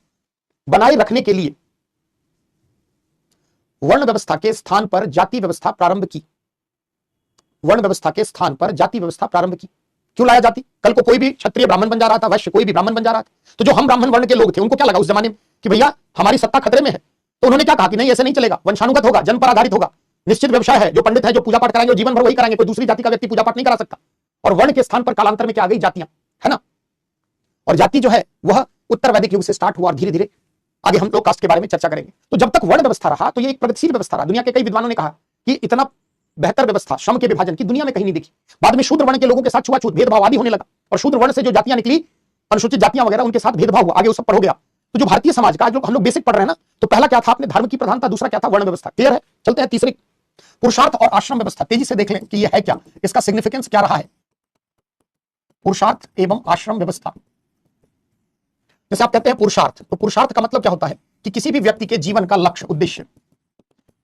बनाए रखने के लिए वर्ण व्यवस्था के स्थान पर जाति व्यवस्था प्रारंभ की। वर्ण व्यवस्था के स्थान पर जाति व्यवस्था प्रारंभ की। क्यों लाया जाति? कल को कोई भी क्षत्रिय ब्राह्मण बन जा रहा था, वैश्य कोई भी ब्राह्मण बन जा रहा था, तो जो हम ब्राह्मण वर्ण के लोग थे उनको क्या लगा उस जमाने में कि भैया हमारी सत्ता खतरे में है, तो उन्होंने क्या कहा कि नहीं ऐसे नहीं चलेगा, वंशानुगत होगा, जन्म पर आधारित होगा, निश्चित व्यवसाय है, जो पंडित है जो पूजा पाठ कराएंगे जीवन भर वही कराएंगे, कोई दूसरी जाति का व्यक्ति पूजा पाठ नहीं करा सकता। और वर्ण के स्थान पर कालांतर में क्या आ गई? जातियां, है ना। और जाति जो है वह उत्तर वैदिक युग से स्टार्ट हुआ और धीरे धीरे आगे हम लोग कास्ट के बारे में चर्चा करेंगे। तो जब तक वर्ण व्यवस्था रहा तो ये एक प्रगतिशील व्यवस्था रहा। दुनिया के कई विद्वानों ने कहा कि इतना बेहतर व्यवस्था श्रम के विभाजन की दुनिया में कहीं नहीं दिखी। बाद में शूद्र वर्ण के लोगों के साथ छुआछूत, भेदभाव आदि होने लगा, और शूद्र वर्ण से जो जातियां निकली, अनुसूचित जातियां वगैरह, उनके साथ भेदभाव हुआ, आगे उस सब पर हो गया। तो जो भारतीय समाज का जो हम लोग बेसिक पढ़ रहे हैं ना, तो पहला क्या था? अपने धर्म की प्रधानता, दूसरा क्या था? वर्ण व्यवस्था। क्लियर है? चलते हैं तीसरी, पुरुषार्थ और आश्रम व्यवस्था। तेजी से देख लें कि यह है क्या, इसका सिग्निफिकेंस क्या रहा है। पुरुषार्थ एवं आश्रम व्यवस्था। जैसे आप कहते हैं पुरुषार्थ, तो पुरुषार्थ का मतलब क्या होता है कि किसी भी व्यक्ति के जीवन का लक्ष्य, उद्देश्य,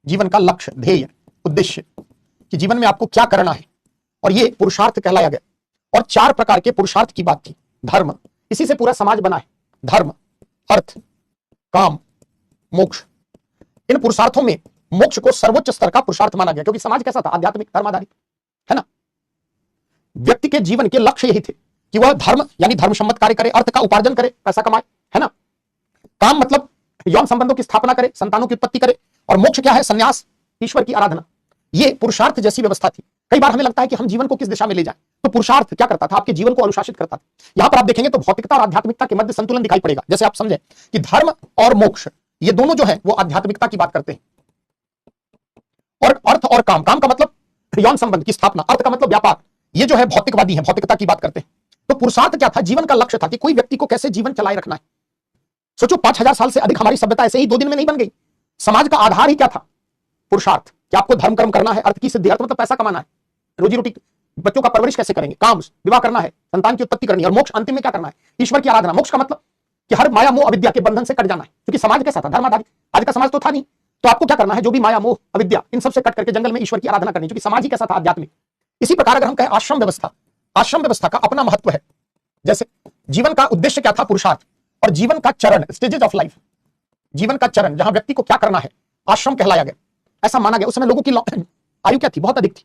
जीवन का लक्ष्य, ध्येय, उद्देश्य, कि जीवन में आपको क्या करना है, और ये पुरुषार्थ कहलाया गया। और 4 प्रकार के पुरुषार्थ की बात की। धर्म, इसी से पूरा समाज बना है। धर्म, अर्थ, काम, मोक्ष। इन पुरुषार्थों में मोक्ष को सर्वोच्च स्तर का पुरुषार्थ माना गया, क्योंकि समाज कैसा था? आध्यात्मिक, धर्म आधारित, है ना। व्यक्ति के जीवन के लक्ष्य यही थे कि वह धर्म यानी धर्मसम्मत कार्य करे, अर्थ का उपार्जन करे, पैसा कमाए, है ना। काम मतलब यौन संबंधों की स्थापना करे, संतानों की उत्पत्ति करे, और मोक्ष क्या है? संन्यास, ईश्वर की आराधना। ये पुरुषार्थ जैसी व्यवस्था थी। कई बार हमें लगता है कि हम जीवन को किस दिशा में ले जाएं, तो पुरुषार्थ क्या करता था? आपके जीवन को अनुशासित करता था। यहां पर आप देखेंगे तो भौतिकता और आध्यात्मिकता के मध्य संतुलन दिखाई पड़ेगा। जैसे आप समझें कि धर्म और मोक्ष ये दोनों जो है वो आध्यात्मिकता की बात करते हैं, और अर्थ और काम, काम का मतलब यौन संबंध की स्थापना, अर्थ का मतलब व्यापार, ये जो है भौतिकवादी है, भौतिकता की बात करते हैं। तो पुरुषार्थ क्या था? जीवन का लक्ष्य था कि कोई व्यक्ति को कैसे जीवन चलाए रखना है। सोचो 5000 साल से अधिक हमारी सभ्यता ऐसे ही 2 दिन में नहीं बन गई। समाज का आधार ही क्या था? पुरुषार्थ। कि आपको धर्म कर्म करना है, अर्थ की सिद्धि, अर्थ मतलब पैसा कमाना है, रोजी रोटी, बच्चों का परवरिश कैसे करेंगे, काम, विवाह करना है, संतान की उत्पत्ति करनी है, और मोक्ष अंतिम में क्या करना है? ईश्वर की आराधना। मोक्ष का मतलब कि हर माया मोह अविद्या के बंधन से कट जाना है, क्योंकि समाज कैसा था? धर्म आधारित। आज का समाज तो था नहीं, तो आपको क्या करना है? जो भी माया मोह अविद्या, इन सबसे कट करके जंगल में ईश्वर की आराधना करनी, क्योंकि समाज ही कैसा था? आध्यात्मिक। इसी प्रकार अगर हम कहें आश्रम व्यवस्था, आश्रम व्यवस्था का अपना महत्व है। जैसे जीवन का उद्देश्य क्या था? पुरुषार्थ। और जीवन का चरण, स्टेजेस ऑफ लाइफ, जीवन का चरण जहां व्यक्ति को क्या करना है, आश्रम कहलाया गया। ऐसा माना गया। उस समय लोगों की आयु क्या थी? बहुत अधिक थी।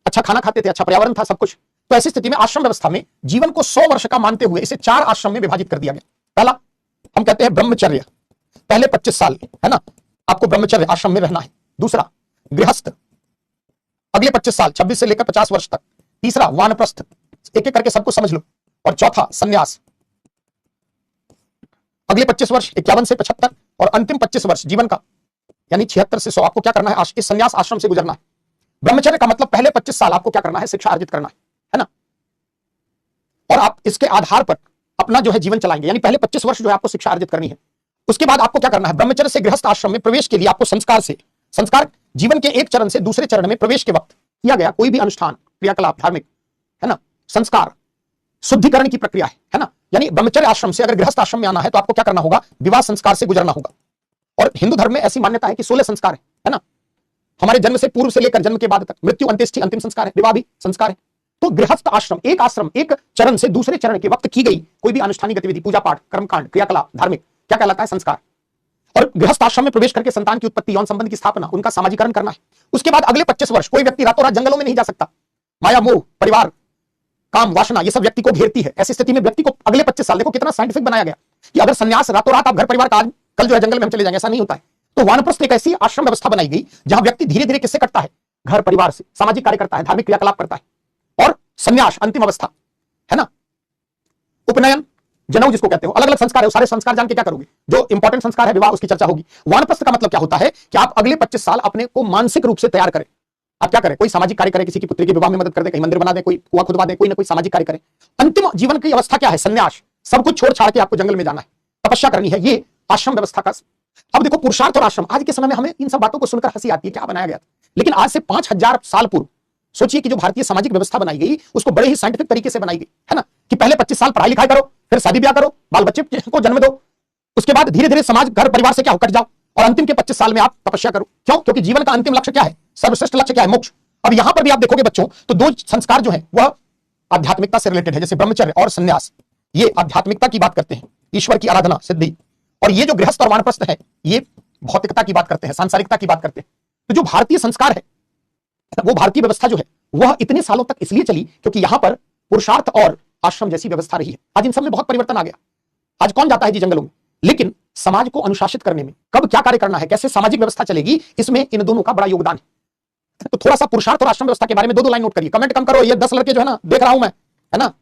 अच्छा खाना खाते थे, अच्छा पर्यावरण था, सब कुछ। तो ऐसी स्थिति में आश्रम व्यवस्था में जीवन को 100 वर्ष का मानते हुए इसे 4 आश्रम में विभाजित कर दिया गया। पहला हम कहते हैं ब्रह्मचर्य, पहले 25 साल, है ना, आपको ब्रह्मचर्य आश्रम में रहना है। दूसरा गृहस्थ, अगले 25 साल, 26 से लेकर 50 वर्ष तक। तीसरा वानप्रस्थ, एक एक करके सबको समझ लो। और चौथा संन्यास, अगले 25 वर्ष 51 से 75, और अंतिम 25 वर्ष जीवन का यानी 76 से 100 आपको क्या करना है? इस संन्यास आश्रम से गुजरना है। ब्रह्मचर्य का मतलब पहले 25 साल आपको क्या करना है? शिक्षा अर्जित करना है ना। और आप इसके आधार पर अपना जो है जीवन चलाएंगे, यानी पहले 25 वर्ष जो है आपको शिक्षा अर्जित करनी है। उसके बाद आपको क्या करना है? ब्रह्मचर्य से गृहस्थ आश्रम में प्रवेश के लिए आपको संस्कार जीवन के एक चरण से दूसरे चरण में प्रवेश के वक्त किया गया कोई भी अनुष्ठान, क्रियाकलाप, धार्मिक, है ना, संस्कार, शुद्धिकरण की प्रक्रिया है ना। यानी ब्रह्मचर्य आश्रम से अगर गृहस्थ आश्रम में आना है तो आपको क्या करना होगा? विवाह संस्कार से गुजरना होगा। और हिंदू धर्म में ऐसी मान्यता है कि 16 संस्कार है ना। हमारे जन्म से पूर्व से लेकर जन्म के बाद तक, मृत्यु अंत्येष्टि अंतिम संस्कार है, विवाह भी संस्कार है। तो गृहस्थ आश्रम, एक चरण से दूसरे चरण के वक्त की गई कोई भी अनुष्ठानिक गतिविधि, पूजा पाठ, कर्मकांड, क्रियाकलाप, धार्मिक, क्या कहलाता है? संस्कार। और गृहस्थ आश्रम में प्रवेश करके संतान की उत्पत्ति, यौन संबंध की स्थापना, उनका सामाजिकरण करना है। उसके बाद अगले 25 वर्ष कोई व्यक्ति रातों रात जंगलों में नहीं जा सकता। माया मोह, परिवार, काम, वासना, ये सब व्यक्ति को घेरती है। ऐसी स्थिति में व्यक्ति को अगले 25 साल, देखो कितना साइंटिफिक बनाया गया कि अगर संन्यास रातों रात आप घर परिवार का कल जो है जंगल में हम चले जाएंगे, ऐसा नहीं होता है। तो वानप्रस्थ एक ऐसी आश्रम व्यवस्था बनाई गई जहां व्यक्ति धीरे धीरे किससे कटता है? घर परिवार से, सामाजिक कार्य करता है, धार्मिक क्रियाकलाप करता है, और संन्यास अंतिम अवस्था है ना, उपनयन, जनेऊ जिसको कहते हो, अलग अलग संस्कार है, सारे संस्कार जान के क्या करोगे, जो इंपॉर्टेंट संस्कार है विवाह उसकी चर्चा होगी। वानप्रस्थ का मतलब क्या होता है कि आप अगले 25 साल अपने को मानसिक रूप से तैयार करें। आप क्या करें, कोई सामाजिक कार्य करें, किसी की पुत्री के विवाह में मदद कर दे, कहीं मंदिर बना दे, कोई कुआं खुदवा दे, कोई ना कोई सामाजिक कार्य करें। अंतिम जीवन की अवस्था क्या है, संन्यास, सब कुछ छोड़ छाड़ के आपको जंगल में जाना है, तपस्या करनी है, ये आश्रम व्यवस्था का। अब देखो पुरुषार्थ और आश्रम, आज के समय में हमें इन सब बातों को सुनकर हंसी आती है, क्या बनाया गया था, लेकिन आज से 5000 साल पूर्व सोचिए कि जो भारतीय सामाजिक व्यवस्था बनाई गई उसको बड़े ही साइंटिफिक तरीके से बनाई गई है ना, कि पहले 25 साल पढ़ाई लिखाई करो, फिर शादी ब्याह करो, बाल बच्चे को जन्म दो, उसके बाद धीरे धीरे समाज घर परिवार से क्या हो कट जाओ, और अंतिम के 25 साल में आप तपस्या करो। क्यों? क्योंकि जीवन का अंतिम लक्ष्य क्या है, सर्वश्रेष्ठ लक्ष्य क्या है, मोक्ष। अब यहां पर भी आप देखोगे बच्चों, तो दो संस्कार जो है वह आध्यात्मिकता से रिलेटेड है, जैसे ब्रह्मचर्य और संन्यास, ये आध्यात्मिकता की बात करते हैं, ईश्वर की आराधना सिद्धि, और ये जो गृहस्थ और वानप्रस्थ है ये भौतिकता की बात करते हैं, सांसारिकता की बात करते हैं। तो जो भारतीय संस्कार है, वो भारतीय व्यवस्था जो है वह इतने सालों तक इसलिए चली क्योंकि यहां पर पुरुषार्थ और आश्रम जैसी व्यवस्था रही है। आज इन सब में बहुत परिवर्तन आ गया, आज कौन जाता है जी जंगलों में, लेकिन समाज को अनुशासित करने में, कब क्या कार्य करना है, कैसे सामाजिक व्यवस्था चलेगी, इसमें इन दोनों का बड़ा योगदान है। तो थोड़ा सा पुरुषार्थ और आश्रम व्यवस्था के बारे में दो लाइन नोट करिए, कमेंट कम करो, ये 10 लड़के जो है ना देख रहा हूं मैं, है ना।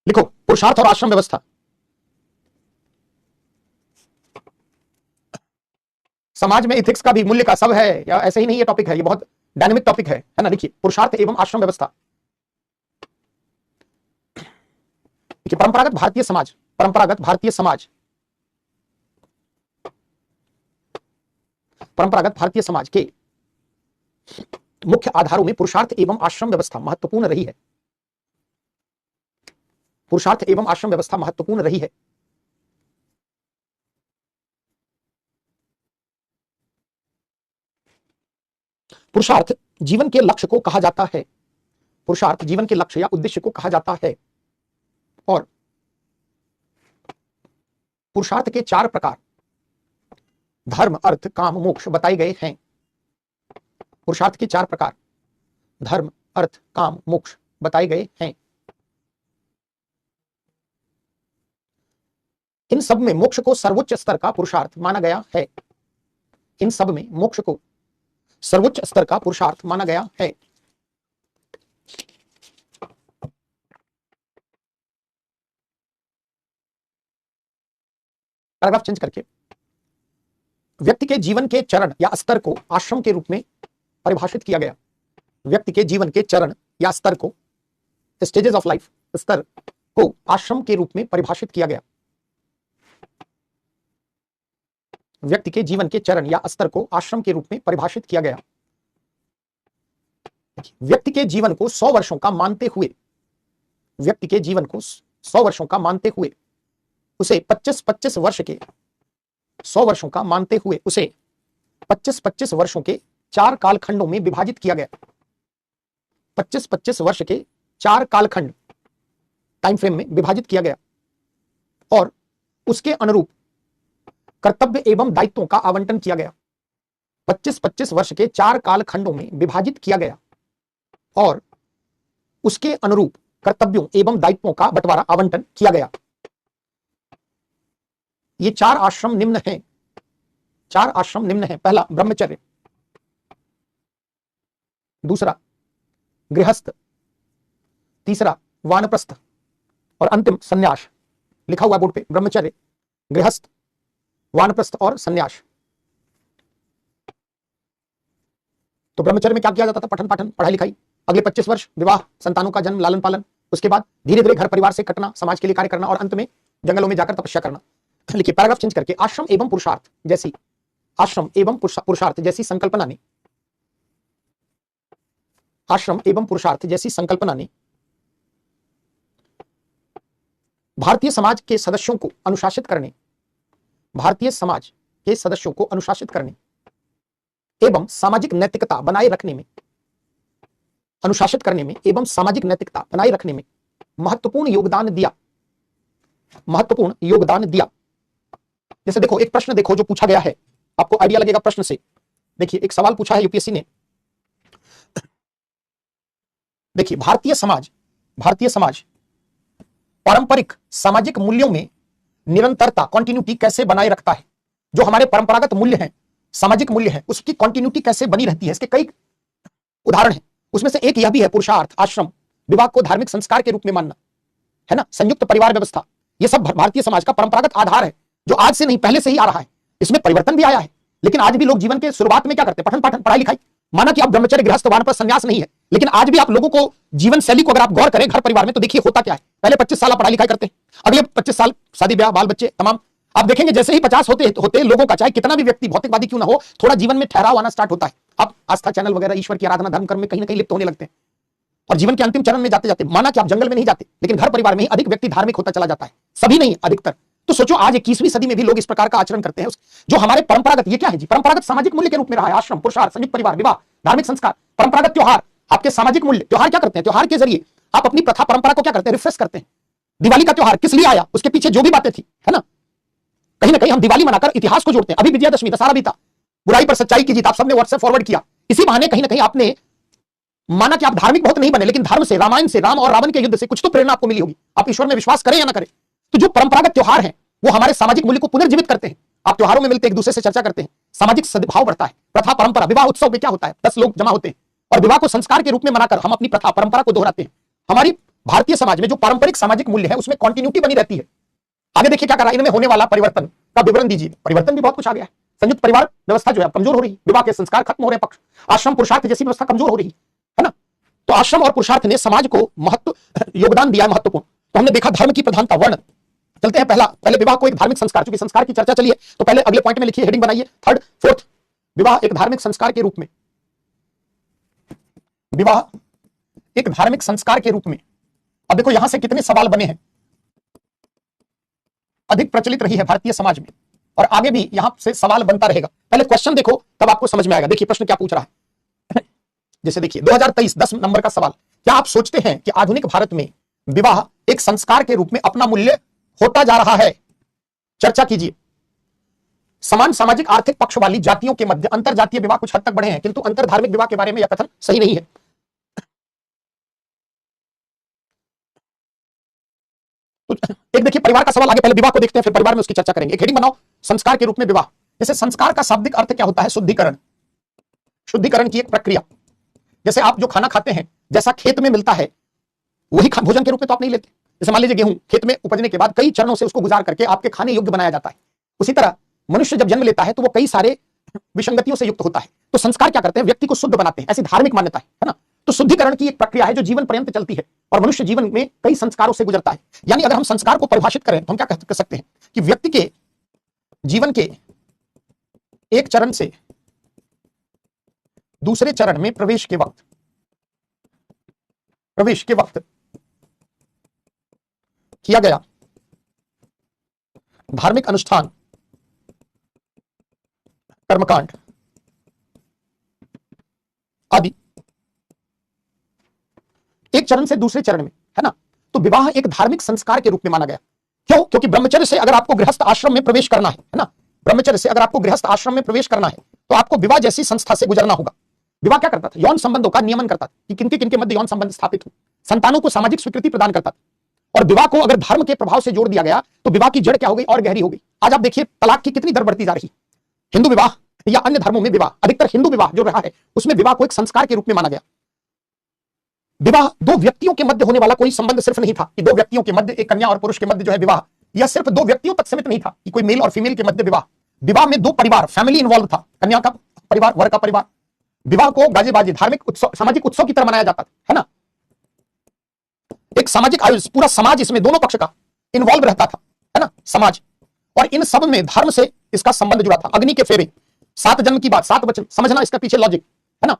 लिखो पुरुषार्थ और आश्रम व्यवस्था। समाज में इथिक्स का भी, मूल्य का, सब है, या ऐसे ही नहीं, ये टॉपिक है, ये बहुत डायनेमिक टॉपिक है ना। देखिए पुरुषार्थ एवं आश्रम व्यवस्था, देखिए परंपरागत भारतीय समाज, परंपरागत भारतीय समाज, परंपरागत भारतीय समाज के मुख्य आधारों में पुरुषार्थ एवं आश्रम व्यवस्था महत्वपूर्ण रही है, पुरुषार्थ एवं आश्रम व्यवस्था महत्वपूर्ण रही है। पुरुषार्थ जीवन के लक्ष्य को कहा जाता है, पुरुषार्थ जीवन के लक्ष्य या उद्देश्य को कहा जाता है, और पुरुषार्थ के 4 प्रकार धर्म अर्थ काम मोक्ष बताए गए हैं। पुरुषार्थ के 4 प्रकार धर्म अर्थ काम मोक्ष बताए गए हैं। इन सब में मोक्ष को सर्वोच्च स्तर का पुरुषार्थ माना गया है, इन सब में मोक्ष को सर्वोच्च स्तर का पुरुषार्थ माना गया है। पैराग्राफ चेंज करके, व्यक्ति के जीवन के चरण या स्तर को आश्रम के रूप में परिभाषित किया गया, व्यक्ति के जीवन के चरण या स्तर को, स्टेजेस ऑफ लाइफ, स्तर को आश्रम के रूप में परिभाषित किया गया, व्यक्ति के जीवन के चरण या स्तर को आश्रम के रूप में परिभाषित किया गया। व्यक्ति के जीवन को 100 वर्षों का मानते हुए, व्यक्ति के जीवन को 100 वर्षों का मानते हुए उसे 25-25 वर्ष के, 100 वर्षों का मानते हुए उसे 25-25 वर्षों के 4 कालखंडों में विभाजित किया गया, 25-25 वर्ष के 4 कालखंड टाइम फ्रेम में विभाजित किया गया, और उसके अनुरूप कर्तव्य एवं दायित्वों का आवंटन किया गया। 25-25 वर्ष के 4 कालखंडों में विभाजित किया गया और उसके अनुरूप कर्तव्यों एवं दायित्वों का बंटवारा आवंटन किया गया। ये 4 आश्रम निम्न हैं, 4 आश्रम निम्न हैं। पहला ब्रह्मचर्य, दूसरा गृहस्थ, तीसरा वानप्रस्थ, और अंतिम संन्यास। लिखा हुआ बोर्ड पे, ब्रह्मचर्य, गृहस्थ, वानप्रस्थ और संन्यास। तो ब्रह्मचर्य में क्या किया जाता था, पठन पाठन, पढ़ाई लिखाई, अगले 25 वर्ष विवाह, संतानों का जन्म, लालन पालन, उसके बाद धीरे धीरे घर परिवार से कटना, समाज के लिए कार्य करना, और अंत में जंगलों में जाकर तपस्या करना। लिखिए पैराग्राफ चेंज करके, आश्रम एवं पुरुषार्थ जैसी, आश्रम एवं पुरुषार्थ जैसी संकल्पना ने, आश्रम एवं पुरुषार्थ जैसी संकल्पना ने भारतीय समाज के सदस्यों को अनुशासित करने, भारतीय समाज के सदस्यों को अनुशासित करने एवं सामाजिक नैतिकता बनाए रखने में, अनुशासित करने में एवं सामाजिक नैतिकता बनाए रखने में महत्वपूर्ण योगदान दिया, महत्वपूर्ण योगदान दिया। जैसे देखो एक प्रश्न देखो जो पूछा गया है, आपको आइडिया लगेगा प्रश्न से। देखिए एक सवाल पूछा है यूपीएससी ने, देखिए भारतीय समाज पारंपरिक सामाजिक मूल्यों में निरंतरता, कंटिन्यूटी कैसे बनाए रखता है। जो हमारे परंपरागत मूल्य हैं सामाजिक मूल्य है उसकी कंटिन्यूटी कैसे बनी रहती है, इसके कई उदाहरण हैं। उसमें से एक यह भी है पुरुषार्थ, आश्रम, विवाह को धार्मिक संस्कार के रूप में मानना, है ना, संयुक्त परिवार व्यवस्था। यह सब भारतीय समाज का परंपरागत आधार है जो आज से नहीं पहले से ही आ रहा है। इसमें परिवर्तन भी आया है, लेकिन आज भी लोग जीवन के शुरुआत में क्या करते हैं, पठन पाठन पढ़ाई लिखाई। माना कि आप ब्रह्मचर्य गृहस्थ वानप्रस्थ संन्यास नहीं है, लेकिन आज भी आप लोगों को जीवन शैली को अगर आप गौर करें घर परिवार में तो देखिए होता क्या है। पहले 25 साल पढ़ाई लिखाई करते हैं, अगले 25 साल शादी ब्याह बाल बच्चे तमाम। आप देखेंगे जैसे ही 50 होते लोगों का, चाहे कितना भी व्यक्ति भौतिकवादी क्यों ना हो, थोड़ा जीवन में ठहराव आना स्टार्ट होता है। आप आस्था चैनल वगैरह, ईश्वर की आराधना, धर्म कर्म में कहीं ना कहीं लिप्त होने लगते हैं और जीवन के अंतिम चरण में जाते जाते, माना कि आप जंगल में नहीं जाते, लेकिन घर परिवार में ही अधिक व्यक्ति धार्मिक होता चला जाता है, सभी नहीं अधिकतर। तो सोचो आज 21वीं सदी में भी लोग इस प्रकार का आचरण करते हैं। जो हमारे परंपरागत, ये क्या है जी, परंपरागत सामाजिक मूल्य के रूप में रहा है, आश्रम, पुरुषार्थ, संयुक्त परिवार, विवाह, धार्मिक संस्कार, परंपरागत त्योहार, आपके सामाजिक मूल्य। त्योहार क्या करते हैं, त्योहार के जरिए आप अपनी प्रथा परंपरा को क्या करते हैं, रिफ्रेश करते हैं। दिवाली का त्योहार किस लिए आया, उसके पीछे जो भी बातें थी, है ना, कहीं ना कहीं हम दिवाली मनाकर इतिहास को जोड़ते हैं। अभी विजयादशमी, दशहरा बीता, बुराई पर सच्चाई की जीत, आप सबने व्हाट्सएप फॉरवर्ड किया। इसी बहाने कहीं ना कहीं आपने माना कि आप धार्मिक बहुत नहीं बने, लेकिन धर्म से, रामायण से, राम और रावण के युद्ध से कुछ तो प्रेरणा आपको मिली होगी। आप ईश्वर में विश्वास करें या ना करें, तो जो परंपरागत त्योहार हैं वो हमारे सामाजिक मूल्य को पुनर्जीवित करते हैं। आप त्योहारों में मिलते एक दूसरे से चर्चा करते हैं, सामाजिक सद्भाव बढ़ता है। प्रथा परंपरा, विवाह उत्सव में क्या होता है, 10 लोग जमा होते हैं और विवाह को संस्कार के रूप में मनाकर हम अपनी प्रथा परंपरा को दोहराते हैं। हमारी भारतीय समाज में जो पारंपरिक सामाजिक मूल्य है उसमें कंटिन्यूटी बनी रहती है। आगे देखिए क्या कर रहा है, इनमें होने वाला परिवर्तन का विवरण दीजिए। परिवर्तन भी बहुत कुछ आ गया है। संयुक्त परिवार व्यवस्था जो है कमजोर हो रही है, विवाह के संस्कार खत्म हो रहे हैं, पक्ष आश्रम पुरुषार्थ जैसी व्यवस्था कमजोर हो रही है ना। तो आश्रम और पुरुषार्थ ने समाज को योगदान दिया है महत्वपूर्ण। तो हमने देखा धर्म की प्रधानता, वर्ण। चलते हैं पहले विवाह को एक धार्मिक संस्कार, क्योंकि संस्कार की चर्चा चली है तो पहले अगले पॉइंट में लिखिए, हेडिंग बनाइए, 3rd 4th, विवाह एक धार्मिक संस्कार के रूप में। विवाह एक धार्मिक संस्कार के रूप में। अब देखो यहां से कितने सवाल बने हैं। अधिक प्रचलित रही है भारतीय समाज में और आगे भी यहां से सवाल बनता रहेगा। पहले क्वेश्चन देखो तब आपको समझ में आएगा। देखिए प्रश्न क्या पूछ रहा है, जैसे देखिए 2023 10 नंबर का सवाल, क्या आप सोचते हैं कि आधुनिक भारत में विवाह एक संस्कार के रूप में अपना मूल्य होता जा रहा है? चर्चा कीजिए। समान सामाजिक आर्थिक पक्ष वाली जातियों के मध्य अंतर जातीय विवाह कुछ हद तक बढ़े हैं, किंतु अंतर धार्मिक विवाह के बारे में यह कथन सही नहीं है। तो एक देखिए परिवार का सवाल, आगे पहले विवाह को देखते हैं फिर परिवार में उसकी चर्चा करेंगे। एक हेडिंग बनाओ, संस्कार के रूप में विवाह। जैसे संस्कार का शाब्दिक अर्थ क्या होता है, शुद्धिकरण। शुद्धिकरण की एक प्रक्रिया। जैसे आप जो खाना खाते हैं, जैसा खेत में मिलता है वही भोजन के रूप में तो आप नहीं लेते। जैसे मान लीजिए गेहूं खेत में उपजने के बाद कई चरणों से उसको गुजार करके आपके खाने योग्य बनाया जाता है, उसी तरह मनुष्य जब जन्म लेता है तो वो कई सारे विसंगतियों से युक्त होता है। तो संस्कार क्या करते हैं, व्यक्ति को शुद्ध बनाते हैं, ऐसी धार्मिक मान्यता है ना। तो शुद्धिकरण की एक प्रक्रिया है जो जीवन पर्यंत चलती है और मनुष्य जीवन में कई संस्कारों से गुजरता है। यानी अगर हम संस्कार को परिभाषित करें तो हम क्या कह सकते हैं कि व्यक्ति के जीवन के एक चरण से दूसरे चरण में प्रवेश के वक्त किया गया धार्मिक अनुष्ठान, कर्मकांड आदि एक चरण से दूसरे चरण में, है ना। तो विवाह एक धार्मिक संस्कार के रूप में माना गया। क्यों? क्योंकि ब्रह्मचर्य से अगर आपको गृहस्थ आश्रम में प्रवेश करना है ना, ब्रह्मचर्य से अगर आपको गृहस्थ आश्रम में प्रवेश करना है तो आपको विवाह जैसी संस्था से गुजरना होगा। विवाह क्या करता था, यौन संबंधों का नियमन करता था कि किनके किनके मध्य यौन संबंध स्थापित हो, संतानों को सामाजिक स्वीकृति प्रदान करता था। और विवाह को अगर धर्म के प्रभाव से जोड़ दिया गया तो विवाह की जड़ क्या हो गई, और गहरी हो गई। आज आप देखिए तलाक की कितनी दर बढ़ती जा रही। हिंदू विवाह या अन्य धर्मों में विवाह, अधिकतर हिंदू विवाह जो रहा है उसमें विवाह को एक संस्कार के रूप में माना गया। विवाह दो व्यक्तियों के मध्य होने वाला कोई संबंध सिर्फ नहीं था कि दो व्यक्तियों के मध्य, एक कन्या और पुरुष के मध्य जो है विवाह, यह सिर्फ दो व्यक्तियों तक सीमित नहीं था कि कोई मेल और फीमेल के मध्य विवाह। विवाह में दो परिवार, फैमिली इन्वॉल्व था, कन्या का परिवार, वर का परिवार। विवाह को गाजे बाजे धार्मिक उत्सव, सामाजिक उत्सव की तरह मनाया जाता था, है ना। एक सामाजिक आयोजन, पूरा समाज इसमें दोनों पक्ष का इन्वॉल्व रहता था, है ना, समाज। और इन सब में धर्म से इसका संबंध जुड़ा था। अग्नि के फेरे, 7 जन्म की बात, 7 वचन, समझना इसका पीछे लॉजिक, है ना,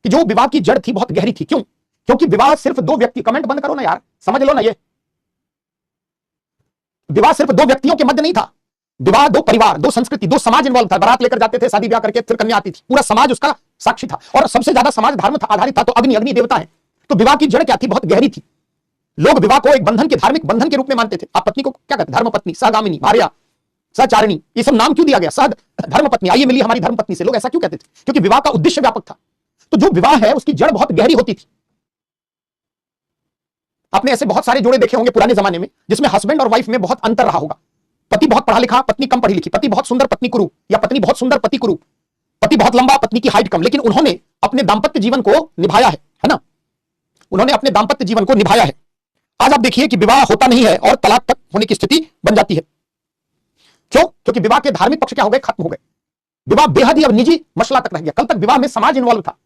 कि जो विवाह की जड़ थी बहुत गहरी थी। क्यों? क्योंकि विवाह सिर्फ दो व्यक्ति, कमेंट बंद करो ना यार, समझ लो ना, ये विवाह सिर्फ दो व्यक्तियों के मध्य नहीं था। विवाह दो परिवार, दो संस्कृति, दो समाज इन्वॉल्व था। बारात लेकर जाते थे, शादी ब्याह करके फिर कन्या आती थी, पूरा समाज उसका साक्षी था। और सबसे ज्यादा समाज धर्म था, आधारित था। तो अग्नि देवता है। तो विवाह की जड़ क्या थी, बहुत गहरी थी। लोग विवाह को एक बंधन के, धार्मिक बंधन के रूप में मानते थे। आप पत्नी को क्या कहते, धर्म पत्नी, सहगामिनी, भार्या, सहचारिणी, ये सब नाम क्यों दिया गया, सह धर्म पत्नी, आइए मिली हमारी धर्म पत्नी से। लोग ऐसा क्यों कहते थे? क्योंकि विवाह का उद्देश्य व्यापक था। तो जो विवाह है उसकी जड़ बहुत गहरी होती थी। आपने ऐसे बहुत सारे जोड़े देखे होंगे पुराने जमाने में जिसमें हस्बैंड और वाइफ में बहुत अंतर रहा होगा। पति बहुत पढ़ा लिखा, पत्नी कम पढ़ी लिखी, पति बहुत सुंदर, पत्नी कुरूप, या पत्नी बहुत सुंदर, पति कुरूप, पति बहुत लंबा, पत्नी की हाइट कम, लेकिन उन्होंने अपने दाम्पत्य जीवन को निभाया है ना, उन्होंने अपने दाम्पत्य जीवन को निभाया है। आज आप देखिए कि विवाह होता नहीं है और तलाक तक होने की स्थिति बन जाती है। क्यों? क्योंकि विवाह के धार्मिक पक्ष क्या हो गए, खत्म हो गए। विवाह बेहद ही अब निजी मसला तक रह गया। कल तक विवाह में समाज इन्वॉल्व था,